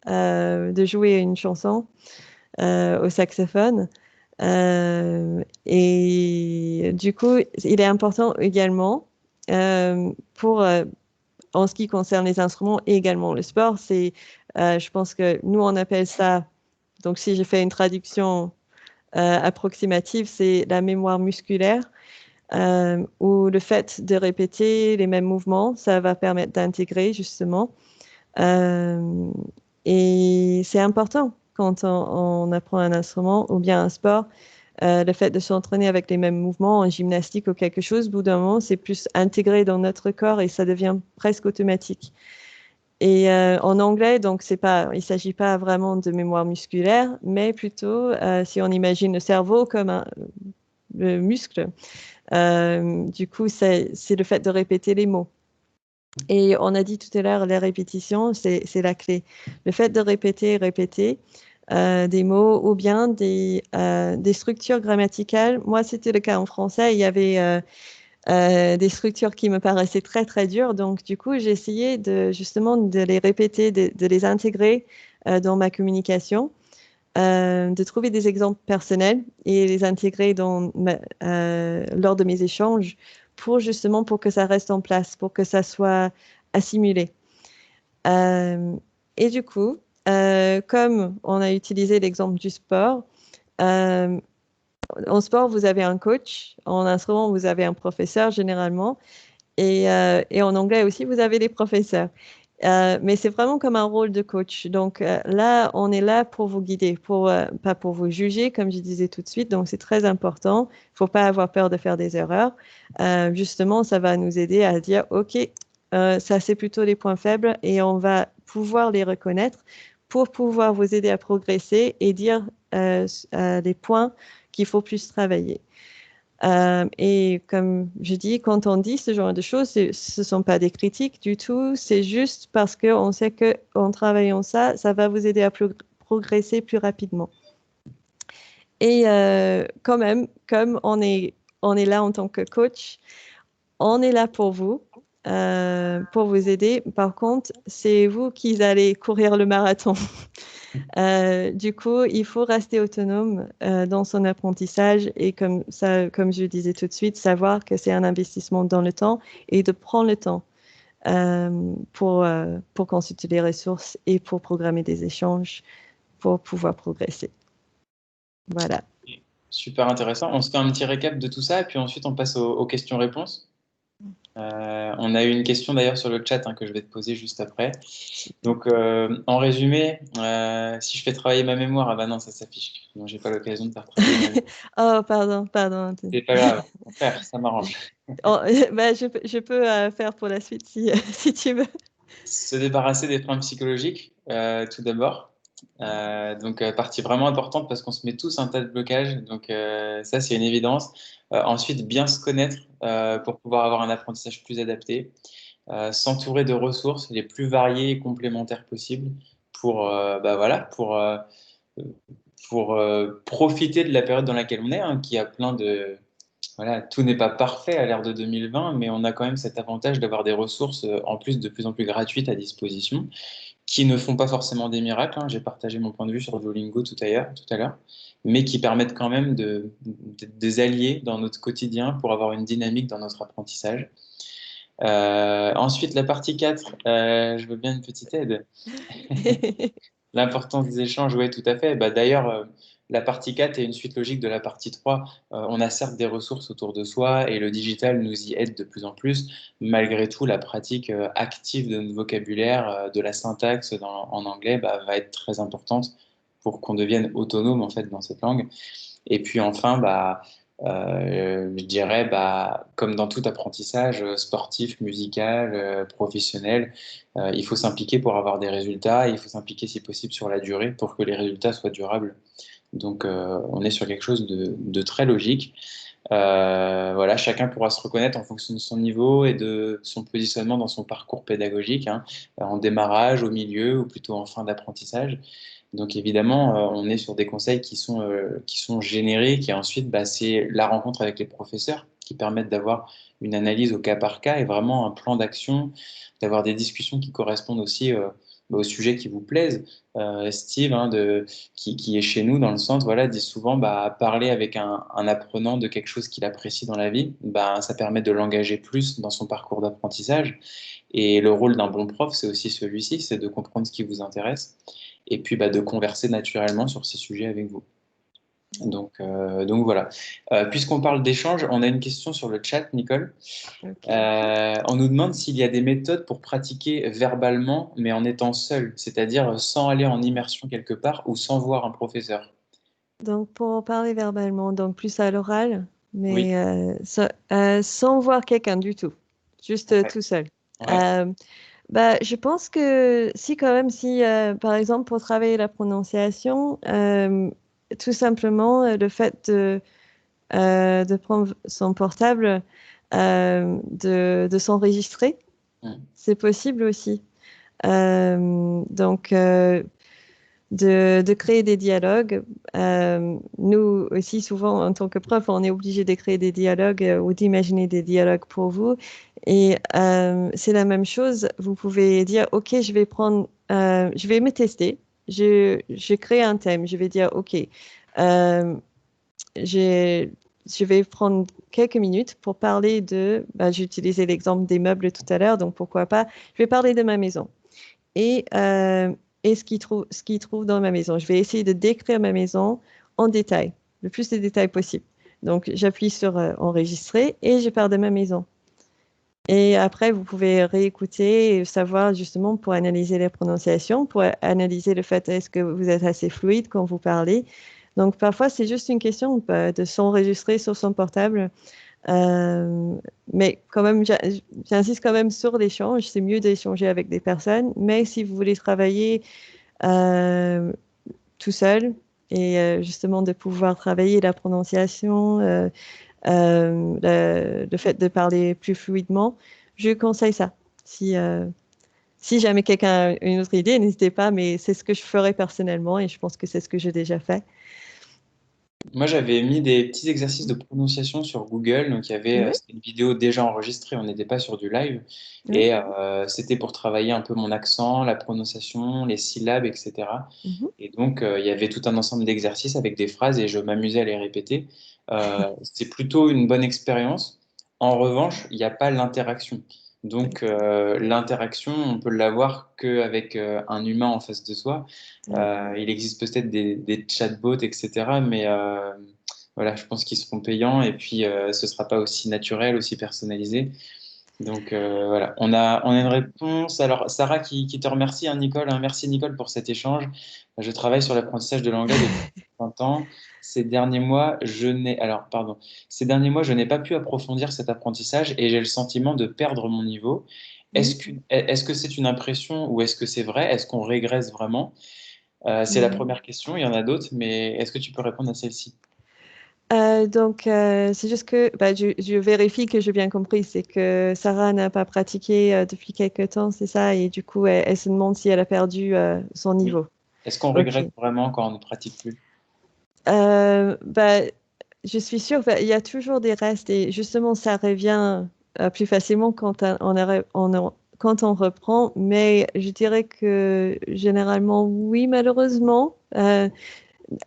une chanson au saxophone. Et du coup, il est important également pour en ce qui concerne les instruments et également le sport, je pense que nous on appelle ça, donc si je fais une traduction approximative, c'est la mémoire musculaire. Où le fait de répéter les mêmes mouvements, ça va permettre d'intégrer justement. Euh, et c'est important quand on apprend un instrument ou bien un sport, le fait de s'entraîner avec les mêmes mouvements en gymnastique ou quelque chose, au bout d'un moment, c'est plus intégré dans notre corps et ça devient presque automatique. Et en anglais, donc il ne s'agit pas vraiment de mémoire musculaire, mais plutôt, si on imagine le cerveau comme le muscle, du coup, c'est le fait de répéter les mots. Et on a dit tout à l'heure, les répétitions, c'est la clé. Le fait de répéter, répéter des mots ou bien des structures grammaticales. Moi, c'était le cas en français. Il y avait des structures qui me paraissaient très, très dures. Donc, du coup, j'ai essayé justement de les répéter, de les intégrer dans ma communication. De trouver des exemples personnels et les intégrer lors de mes échanges pour que ça reste en place, pour que ça soit assimilé. Euh, et du coup, comme on a utilisé l'exemple du sport, euh, en sport, vous avez un coach, en instrument, vous avez un professeur généralement, et en anglais aussi, vous avez des professeurs. Mais c'est vraiment comme un rôle de coach. Donc là, on est là pour vous guider, pas pour vous juger, comme je disais tout de suite. Donc c'est très important. Il ne faut pas avoir peur de faire des erreurs. Justement, ça va nous aider à dire, OK, ça c'est plutôt les points faibles et on va pouvoir les reconnaître pour pouvoir vous aider à progresser et dire les points qu'il faut plus travailler. Et comme je dis, quand on dit ce genre de choses, ce ne sont pas des critiques du tout, c'est juste parce qu'on sait qu'en travaillant ça, ça va vous aider à progresser plus rapidement. Et quand même, comme on est là en tant que coach, on est là pour vous aider. Par contre, c'est vous qui allez courir le marathon. Du coup, il faut rester autonome dans son apprentissage et comme ça, comme je disais tout de suite, savoir que c'est un investissement dans le temps et de prendre le temps pour consulter les ressources et pour programmer des échanges pour pouvoir progresser. Voilà. Super intéressant. On se fait un petit récap de tout ça et puis ensuite on passe aux questions-réponses. On a eu une question d'ailleurs sur le chat que je vais te poser juste après. Donc, en résumé, si je fais travailler ma mémoire, ah bah non, ça s'affiche. Non, j'ai pas l'occasion de faire travailler ma mémoire. Oh, pardon. C'est pas grave, faire, ça m'arrange. Oh, bah, je peux faire pour la suite si, si tu veux. Se débarrasser des freins psychologiques, tout d'abord. Donc, partie vraiment importante parce qu'on se met tous un tas de blocages. Donc, ça, c'est une évidence. Ensuite, bien se connaître pour pouvoir avoir un apprentissage plus adapté. S'entourer de ressources les plus variées et complémentaires possibles bah voilà, pour profiter de la période dans laquelle on est, qui a plein de... Voilà, tout n'est pas parfait à l'ère de 2020, mais on a quand même cet avantage d'avoir des ressources en plus de plus en plus gratuites à disposition, qui ne font pas forcément des miracles. J'ai partagé mon point de vue sur Duolingo tout à l'heure, mais qui permettent quand même des alliés dans notre quotidien pour avoir une dynamique dans notre apprentissage. Ensuite, la partie 4, je veux bien une petite aide. L'importance des échanges, oui, tout à fait. Bah, d'ailleurs, la partie 4 est une suite logique de la partie 3. On a certes des ressources autour de soi et le digital nous y aide de plus en plus. Malgré tout, la pratique active de notre vocabulaire, de la syntaxe en anglais, bah, va être très importante pour qu'on devienne autonome en fait dans cette langue. Et puis enfin, bah, je dirais, bah, comme dans tout apprentissage sportif, musical, professionnel, il faut s'impliquer pour avoir des résultats, et il faut s'impliquer si possible sur la durée pour que les résultats soient durables. Donc on est sur quelque chose de très logique. Voilà, chacun pourra se reconnaître en fonction de son niveau et de son positionnement dans son parcours pédagogique, hein, en démarrage, au milieu ou plutôt en fin d'apprentissage. Donc évidemment, on est sur des conseils qui sont génériques et ensuite, bah, c'est la rencontre avec les professeurs qui permettent d'avoir une analyse au cas par cas et vraiment un plan d'action, d'avoir des discussions qui correspondent aussi aux sujets qui vous plaisent. Steve, hein, qui est chez nous dans le centre, voilà, dit souvent bah, parler avec un apprenant de quelque chose qu'il apprécie dans la vie, bah, ça permet de l'engager plus dans son parcours d'apprentissage. Et le rôle d'un bon prof, c'est aussi celui-ci, c'est de comprendre ce qui vous intéresse et puis bah, de converser naturellement sur ces sujets avec vous. Donc voilà. Puisqu'on parle d'échange, on a une question sur le chat, Nicole. Ok. On nous demande s'il y a des méthodes pour pratiquer verbalement, mais en étant seul, c'est-à-dire sans aller en immersion quelque part ou sans voir un professeur. Donc, pour parler verbalement, donc plus à l'oral, Oui, mais sans voir quelqu'un du tout, juste ouais, tout seul. ouais. Euh, Bah, je pense que si quand même, si par exemple pour travailler la prononciation, tout simplement le fait de prendre son portable, de s'enregistrer, Mm. c'est possible aussi. Donc, de créer des dialogues. Nous aussi, souvent, en tant que prof, on est obligé de créer des dialogues ou d'imaginer des dialogues pour vous. Et c'est la même chose. Vous pouvez dire, OK, je vais me tester. Je crée un thème. Je vais dire, OK, euh, j'ai- je vais prendre quelques minutes pour parler bah, j'ai utilisé l'exemple des meubles tout à l'heure, donc pourquoi pas, je vais parler de ma maison et, ce qu'il trouve dans ma maison. Je vais essayer de décrire ma maison en détail, le plus de détails possible. Donc, j'appuie sur enregistrer et je pars de ma maison. Et après, vous pouvez réécouter et savoir justement pour analyser les prononciations, pour analyser le fait est-ce que vous êtes assez fluide quand vous parlez. Donc, parfois, c'est juste une question de s'enregistrer sur son portable. Euh, mais quand même, j'insiste quand même sur l'échange. C'est mieux d'échanger avec des personnes. Mais si vous voulez travailler euh, tout seul et justement de pouvoir travailler la prononciation, le fait de parler plus fluidement, je conseille ça. Si, euh, si jamais quelqu'un a une autre idée, n'hésitez pas, mais c'est ce que je ferais personnellement et je pense que c'est ce que j'ai déjà fait. Moi, j'avais mis des petits exercices de prononciation sur Google. Donc, il y avait, Oui, c'était une vidéo déjà enregistrée, on n'était pas sur du live. oui. Et c'était pour travailler un peu mon accent, la prononciation, les syllabes, etc. Mhm. Et donc, il y avait tout un ensemble d'exercices avec des phrases et je m'amusais à les répéter. C'est plutôt une bonne expérience. En revanche, il n'y a pas l'interaction. Donc, l'interaction, on peut l'avoir qu'avec un humain en face de soi. Oui. Il existe peut-être des chatbots, etc. Mais voilà, je pense qu'ils seront payants et puis ce sera pas aussi naturel, aussi personnalisé. Donc voilà, on a une réponse. Alors, Sarah qui te remercie, hein, Nicole. Hein. Merci, Nicole, pour cet échange. Je travaille sur l'apprentissage de l'anglais depuis 20 ans. Alors, pardon. Ces derniers mois, je n'ai pas pu approfondir cet apprentissage et j'ai le sentiment de perdre mon niveau. Oui. Est-ce que c'est une impression ou est-ce que c'est vrai? Est-ce qu'on régresse vraiment? C'est la Mhm. première question. Il y en a d'autres, mais est-ce que tu peux répondre à celle-ci? Donc, c'est juste que bah, je vérifie que j'ai bien compris. C'est que Sarah n'a pas pratiqué depuis quelque temps, c'est ça? Et du coup, elle se demande si elle a perdu son Oui. niveau. Est-ce qu'on Ok. regrette vraiment quand on ne pratique plus? Bah, je suis sûre qu'il y a toujours des restes et justement, ça revient plus facilement quand on reprend. Mais je dirais que généralement, oui, malheureusement.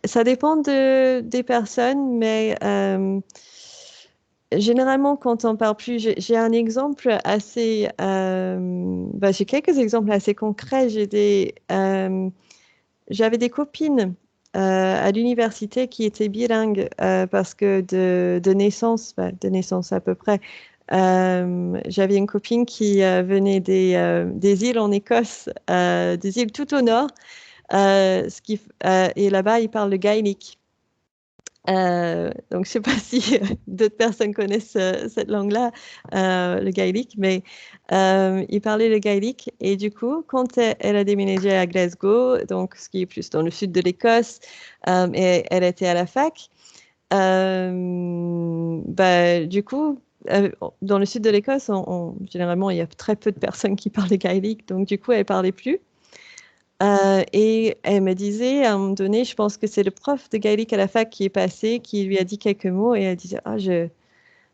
Ça dépend des personnes, mais généralement, quand on parle plus, j'ai un exemple assez, bah, j'ai quelques exemples assez concrets. J'avais des copines à l'université qui étaient bilingues parce que de naissance, bah, de naissance à peu près. J'avais une copine qui venait des îles en Écosse, des îles tout au nord, et là-bas, ils parlent le gaélique. Donc, je ne sais pas si d'autres personnes connaissent cette langue-là, le gaélique, mais il parlait le gaélique. Et du coup, quand elle a déménagé à Glasgow, donc ce qui est plus dans le sud de l'Écosse, et elle était à la fac, Du coup, dans le sud de l'Écosse, généralement, il y a très peu de personnes qui parlent gaélique, donc du coup, elle parlait plus. Et elle me disait à un moment donné, je pense que c'est le prof de gaélique à la fac qui est passé, qui lui a dit quelques mots, et elle disait,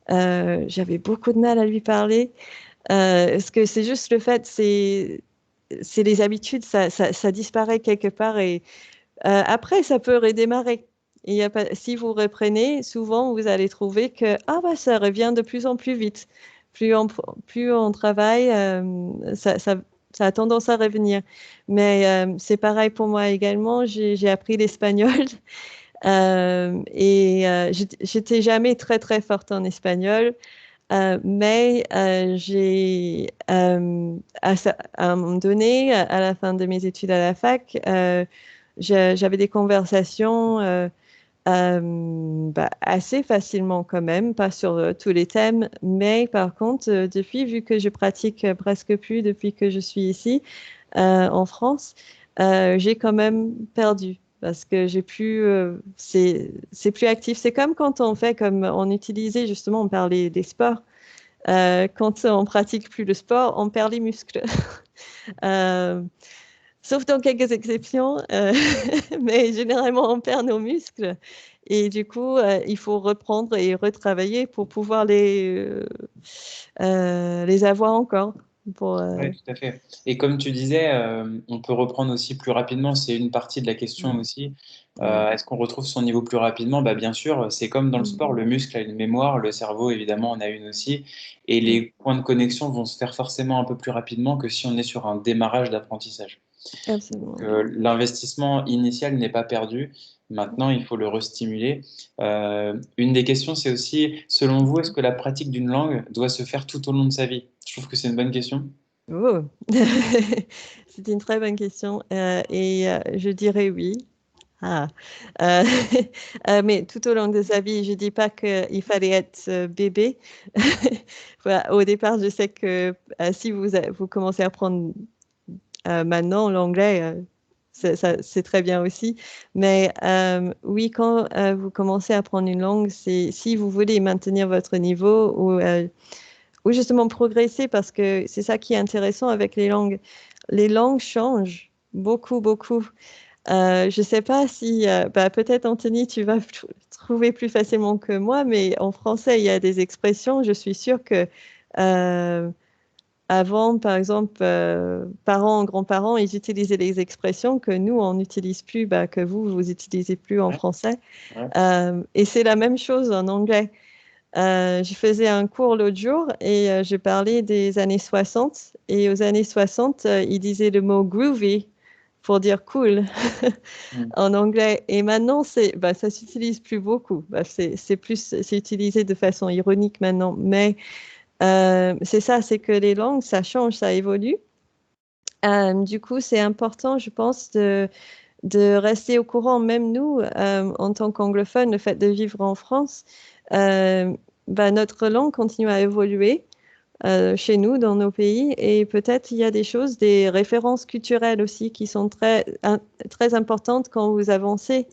j'avais beaucoup de mal à lui parler. Parce que c'est juste le fait, c'est les habitudes, ça disparaît quelque part, et après, ça peut redémarrer. Il y a pas, si vous reprenez, souvent, vous allez trouver que ça revient de plus en plus vite. Plus on travaille, ça a tendance à revenir. Mais c'est pareil pour moi également. J'ai appris l'espagnol j'étais jamais très, très forte en espagnol. Mais à un moment donné, à la fin de mes études à la fac, j'avais des conversations assez facilement quand même, pas sur tous les thèmes, mais par contre, depuis, vu que je pratique presque plus depuis que je suis ici en France, j'ai quand même perdu. Parce que j'ai plus, c'est plus actif. C'est comme quand on fait, comme on utilisait justement, on parlait des sports. Quand on pratique plus le sport, on perd les muscles. Euh, Sauf dans quelques exceptions, mais généralement on perd nos muscles et du coup il faut reprendre et retravailler pour pouvoir les avoir encore. Pour, Oui, tout à fait. Et comme tu disais, on peut reprendre aussi plus rapidement, c'est une partie de la question mm, aussi. mm, Est-ce qu'on retrouve son niveau plus rapidement? Bah, bien sûr, c'est comme dans le sport, mm, le muscle a une mémoire, le cerveau, évidemment, en a une aussi. Et mm, les points de connexion vont se faire forcément un peu plus rapidement que si on est sur un démarrage d'apprentissage. absolument, oui. L'investissement initial n'est pas perdu. Maintenant, il faut le restimuler. Une des questions, c'est aussi, selon vous, est-ce que la pratique d'une langue doit se faire tout au long de sa vie? Je trouve que c'est une bonne question. Oh. C'est une très bonne question je dirais oui. Ah. Euh, mais tout au long de sa vie, je dis pas qu'il fallait être bébé. Voilà, au départ, je sais que si vous commencez à apprendre maintenant l'anglais, c'est très bien aussi. Mais oui, quand vous commencez à apprendre une langue, c'est si vous voulez maintenir votre niveau ou justement progresser, parce que c'est ça qui est intéressant avec les langues. Les langues changent beaucoup, beaucoup. Je ne sais pas si, peut-être Anthony, tu vas trouver plus facilement que moi, mais en français, il y a des expressions. Je suis sûre que euh, avant, par exemple, parents, grands-parents, ils utilisaient les expressions que nous, on n'utilise plus, que vous utilisez plus en Ouais, français. ouais. Et c'est la même chose en anglais. Je faisais un cours l'autre jour et je parlais des années 60. Et aux années 60, ils disaient le mot groovy pour dire cool Mm. en anglais. Et maintenant, ça s'utilise plus beaucoup. C'est utilisé de façon ironique maintenant. Mais c'est ça, c'est que les langues, ça change, ça évolue. Du coup, c'est important, je pense, de rester au courant, même nous, en tant qu'anglophones, le fait de vivre en France, euh, notre langue continue à évoluer chez nous, dans nos pays, et peut-être il y a des choses, des références culturelles aussi qui sont très importantes quand vous avancez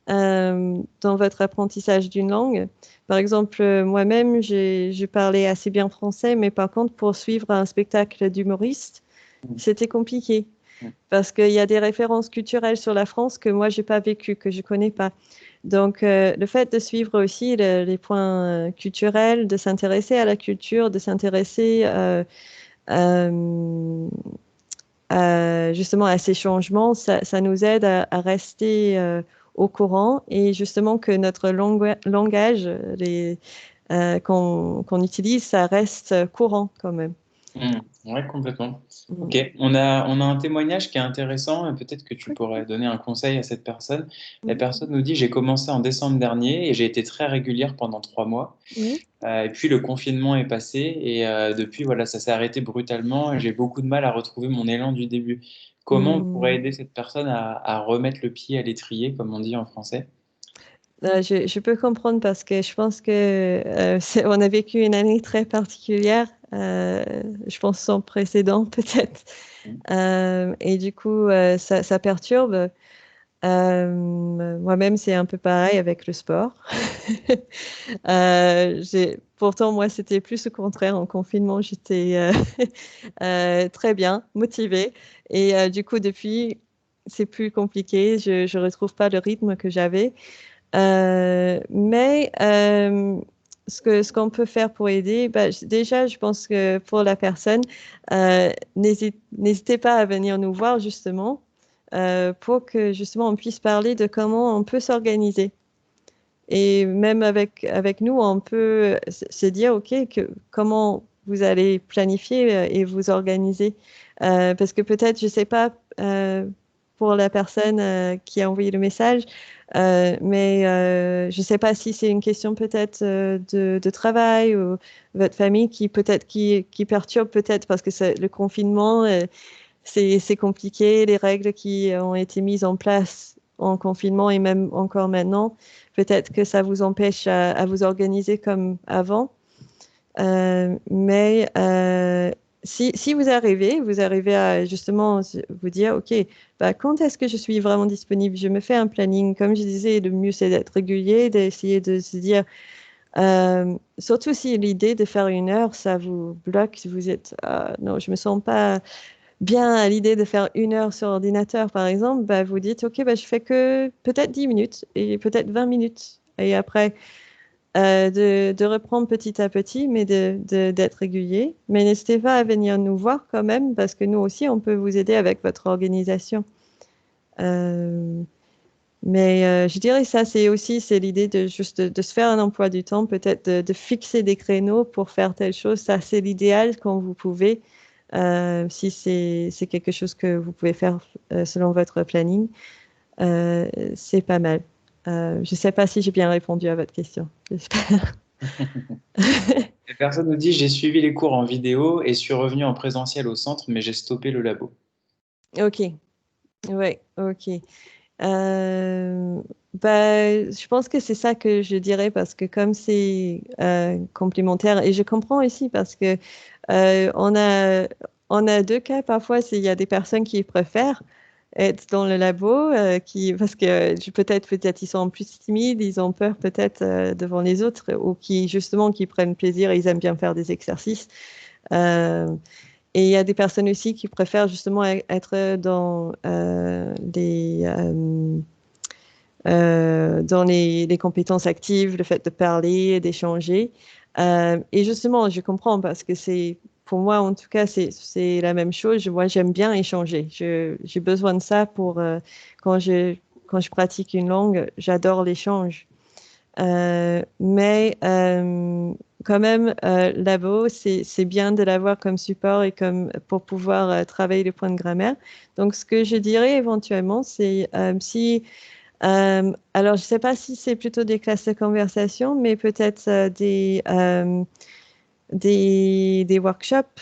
dans votre apprentissage d'une langue. Par exemple, moi-même, je parlais assez bien français, mais par contre, pour suivre un spectacle d'humoriste, Mm. c'était compliqué Mm. parce qu'il y a des références culturelles sur la France que moi, j'ai pas vécu, que je connais pas. Donc, le fait de suivre aussi les points culturels, de s'intéresser à la culture, de s'intéresser euh, justement à ces changements, ça nous aide à rester au courant et justement que notre langage qu'on utilise, ça reste courant quand même. Mm. Ouais, complètement. Ok, Mm. on a un témoignage qui est intéressant et peut-être que tu Ok. pourrais donner un conseil à cette personne. La Mm. personne nous dit, j'ai commencé en décembre dernier et j'ai été très régulière pendant 3 mois. Oui. Et puis le confinement est passé et depuis, voilà, ça s'est arrêté brutalement et j'ai beaucoup de mal à retrouver mon élan du début. Comment on pourrait Mm. aider cette personne à remettre le pied à l'étrier, comme on dit en français? Je peux comprendre parce que je pense que on a vécu une année très particulière, je pense sans précédent peut-être. Et du coup, ça perturbe. Moi-même, c'est un peu pareil avec le sport. Pourtant, moi, c'était plus au contraire. En confinement, j'étais très bien, motivée. Et du coup, depuis, c'est plus compliqué. Je ne retrouve pas le rythme que j'avais. Mais ce qu'on peut faire pour aider, bah, déjà, je pense que pour la personne, n'hésitez pas à venir nous voir justement pour que justement on puisse parler de comment on peut s'organiser. Et même avec nous, on peut se dire, OK, comment vous allez planifier et vous organiser. Parce que peut-être, je ne sais pas, pour la personne qui a envoyé le message, mais je ne sais pas si c'est une question peut-être de travail ou votre famille qui peut-être qui perturbe peut-être parce que le confinement, c'est compliqué, les règles qui ont été mises en place en confinement et même encore maintenant, peut-être que ça vous empêche à vous organiser comme avant. Mais si vous arrivez à justement vous dire, OK, bah, quand est-ce que je suis vraiment disponible? Je me fais un planning. Comme je disais, le mieux, c'est d'être régulier, d'essayer de se dire, surtout si l'idée de faire 1 heure, ça vous bloque, si vous êtes, ah, non, je me sens pas bien à l'idée de faire 1 heure sur ordinateur, par exemple, bah, vous dites, OK, bah, je fais que peut-être 10 minutes et peut-être 20 minutes. Et après, de reprendre petit à petit, mais d'être régulier. Mais n'hésitez pas à venir nous voir quand même, parce que nous aussi, on peut vous aider avec votre organisation. Euh, mais je dirais ça, c'est l'idée de juste de se faire un emploi du temps, peut-être de fixer des créneaux pour faire telle chose. Ça, c'est l'idéal quand vous pouvez, si c'est quelque chose que vous pouvez faire selon votre planning. Euh, c'est pas mal. Je ne sais pas si j'ai bien répondu à votre question. J'espère. Et personne nous dit, j'ai suivi les cours en vidéo et suis revenu en présentiel au centre, mais j'ai stoppé le labo. Ok, ouais, ok. Bah, je pense que c'est ça que je dirais parce que comme c'est complémentaire, et je comprends aussi parce que euh, on a, on a 2 cas parfois, il y a des personnes qui préfèrent être dans le labo, parce que peut-être ils sont plus timides, ils ont peur peut-être devant les autres, ou qui justement qui prennent plaisir, ils aiment bien faire des exercices. Euh, et il y a des personnes aussi qui préfèrent justement être dans les compétences actives, le fait de parler, d'échanger. Et justement, je comprends parce que pour moi, en tout cas, c'est la même chose. Moi, j'aime bien échanger. J'ai besoin de ça quand quand je pratique une langue, j'adore l'échange. Mais quand même, Labo, c'est bien de l'avoir comme support et comme pour pouvoir travailler les points de grammaire. Donc, ce que je dirais éventuellement, c'est si alors, je ne sais pas si c'est plutôt des classes de conversation, mais peut-être des workshops.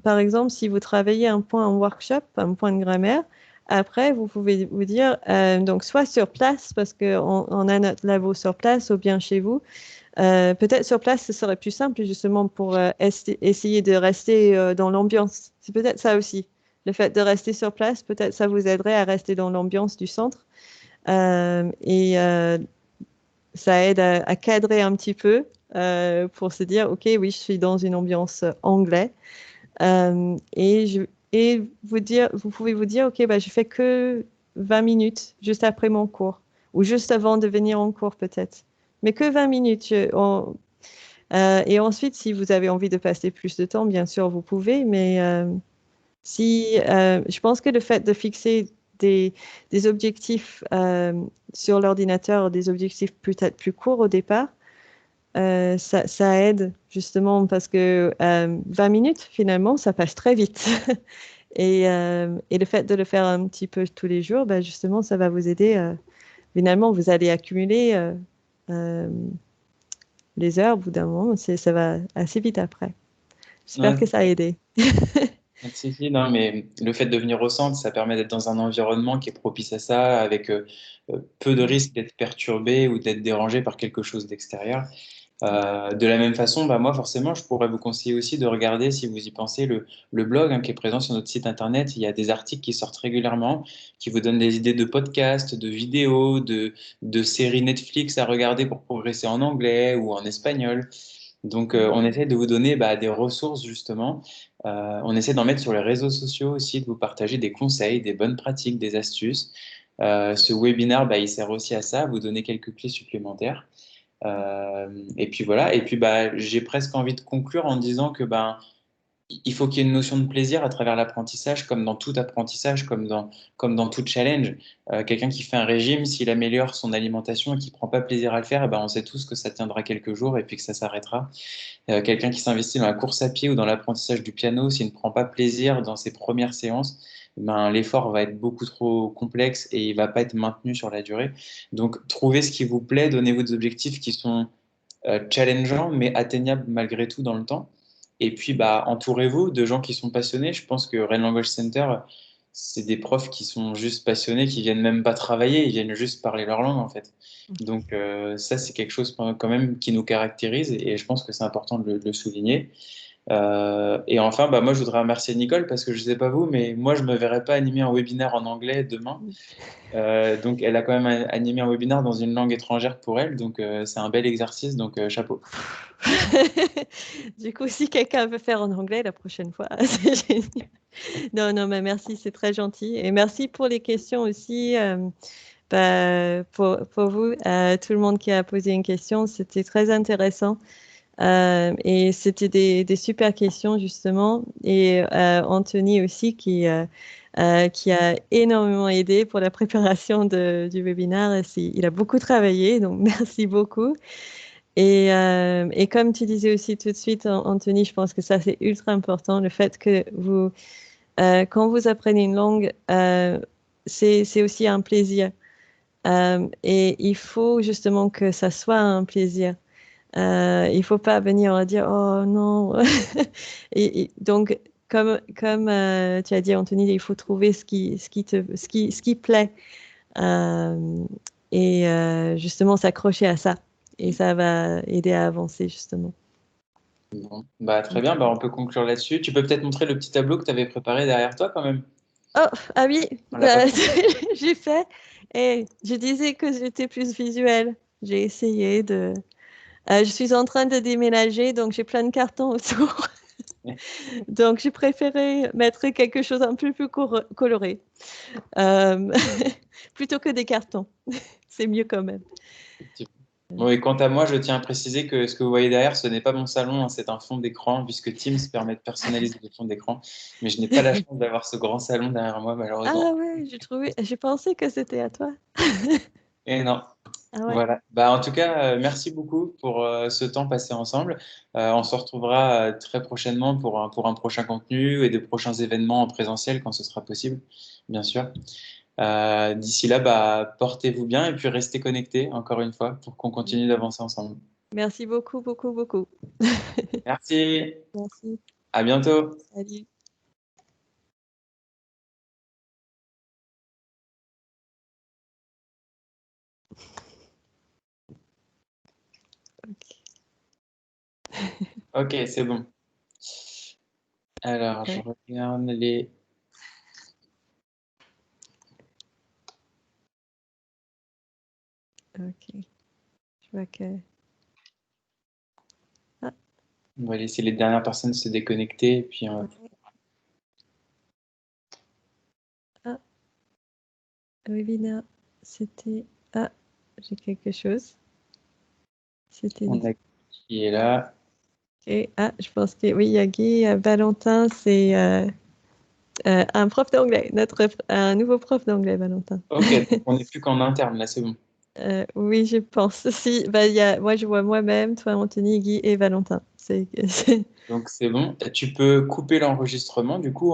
Par exemple, si vous travaillez un point en workshop, un point de grammaire, après, vous pouvez vous dire, donc soit sur place, parce qu'on a notre labo sur place ou bien chez vous. Peut-être sur place, ce serait plus simple justement pour essayer de rester dans l'ambiance. C'est peut-être ça aussi. Le fait de rester sur place, peut-être ça vous aiderait à rester dans l'ambiance du centre. Et ça aide à cadrer un petit peu pour se dire, OK, oui, je suis dans une ambiance anglaise. Et vous pouvez vous dire, OK, bah, je fais que 20 minutes juste après mon cours ou juste avant de venir en cours peut-être. Mais que 20 minutes. Et ensuite, si vous avez envie de passer plus de temps, bien sûr, vous pouvez, mais je pense que le fait de fixer des objectifs sur l'ordinateur, des objectifs peut-être plus courts au départ, ça aide justement parce que 20 minutes, finalement, ça passe très vite. Et le fait de le faire un petit peu tous les jours, bah, justement, ça va vous aider. Finalement, vous allez accumuler euh, les heures au bout d'un moment. Ça va assez vite après. J'espère Ouais, que ça a aidé. si, si, non, mais le fait de venir au centre, ça permet d'être dans un environnement qui est propice à ça, avec peu de risque d'être perturbé ou d'être dérangé par quelque chose d'extérieur. De la même façon, bah, moi, forcément, je pourrais vous conseiller aussi de regarder, si vous y pensez, le blog qui est présent sur notre site internet. Il y a des articles qui sortent régulièrement, qui vous donnent des idées de podcasts, de vidéos, de séries Netflix à regarder pour progresser en anglais ou en espagnol. Donc, on essaie de vous donner des ressources, justement. On essaie d'en mettre sur les réseaux sociaux aussi, de vous partager des conseils, des bonnes pratiques, des astuces. Ce webinaire, il sert aussi à ça, à vous donner quelques clés supplémentaires. Et puis voilà. Et puis j'ai presque envie de conclure en disant que il faut qu'il y ait une notion de plaisir à travers l'apprentissage, comme dans tout apprentissage, comme dans tout challenge. Quelqu'un qui fait un régime, s'il améliore son alimentation et qui prend pas plaisir à le faire, on sait tous que ça tiendra quelques jours et puis que ça s'arrêtera. Quelqu'un qui s'investit dans la course à pied ou dans l'apprentissage du piano, s'il ne prend pas plaisir dans ses premières séances, l'effort va être beaucoup trop complexe et il va pas être maintenu sur la durée. Donc, trouvez ce qui vous plaît, donnez-vous des objectifs qui sont challengeants, mais atteignables malgré tout dans le temps. Et puis, entourez-vous de gens qui sont passionnés. Je pense que Rain Language Center, c'est des profs qui sont juste passionnés, qui viennent même pas travailler, ils viennent juste parler leur langue, en fait. Donc, ça, c'est quelque chose quand même qui nous caractérise et je pense que c'est important de le souligner. Et enfin, moi, je voudrais remercier Nicole parce que je sais pas vous, mais moi, je me verrais pas animer un webinaire en anglais demain. Donc, elle a quand même animé un webinaire dans une langue étrangère pour elle. Donc, c'est un bel exercice. Donc, chapeau. Du coup, si quelqu'un veut faire en anglais la prochaine fois, c'est génial. Non, non, mais merci, c'est très gentil. Et merci pour les questions aussi. Pour vous, tout le monde qui a posé une question, c'était très intéressant. Et c'était des super questions, justement. Et Anthony aussi, qui a énormément aidé pour la préparation du webinaire. Il a beaucoup travaillé, donc merci beaucoup. Et comme tu disais aussi tout de suite, Anthony, je pense que ça, c'est ultra important, le fait que quand vous apprenez une langue, c'est aussi un plaisir. Et il faut justement que ça soit un plaisir. Il ne faut pas venir dire oh non. Donc, comme tu as dit, Anthony, il faut trouver ce qui plaît et justement s'accrocher à ça. Et ça va aider à avancer, justement. Bon. Très bien, on peut conclure là-dessus. Tu peux peut-être montrer le petit tableau que tu avais préparé derrière toi quand même. Oh, ah oui, On l'a pas fait. j'ai fait. Et je disais que j'étais plus visuelle. J'ai essayé de. Je suis en train de déménager, donc j'ai plein de cartons autour. Donc j'ai préféré mettre quelque chose un peu plus coloré. Euh, plutôt que des cartons. C'est mieux quand même. Bon, et quant à moi, je tiens à préciser que ce que vous voyez derrière, ce n'est pas mon salon, c'est un fond d'écran, puisque Teams permet de personnaliser le fond d'écran. Mais je n'ai pas la chance d'avoir ce grand salon derrière moi, malheureusement. Ah ouais, j'ai pensé que c'était à toi. Et non. Ah ouais. Voilà. En tout cas, merci beaucoup pour ce temps passé ensemble. On se retrouvera très prochainement pour un prochain contenu et de prochains événements en présentiel quand ce sera possible, bien sûr. D'ici là, portez-vous bien et puis restez connectés, encore une fois, pour qu'on continue d'avancer ensemble. Merci beaucoup, beaucoup, beaucoup. Merci. Merci. À bientôt. Salut. Ok, c'est bon. Alors, je Ouais. regarde les... Ok. Je vois que. Ah, On va laisser les dernières personnes se déconnecter et puis on va... ouais. Ah, webinaire, c'était. Ah, j'ai quelque chose. C'était. On a qui est là. Et, ah, je pense que oui, il y a Guy, Valentin, c'est un prof d'anglais, un nouveau prof d'anglais, Valentin. Ok, donc on n'est plus qu'en interne, là, c'est bon. Oui, je pense. Si, moi, je vois moi-même, toi, Anthony, Guy et Valentin. Donc c'est bon. Tu peux couper l'enregistrement, du coup.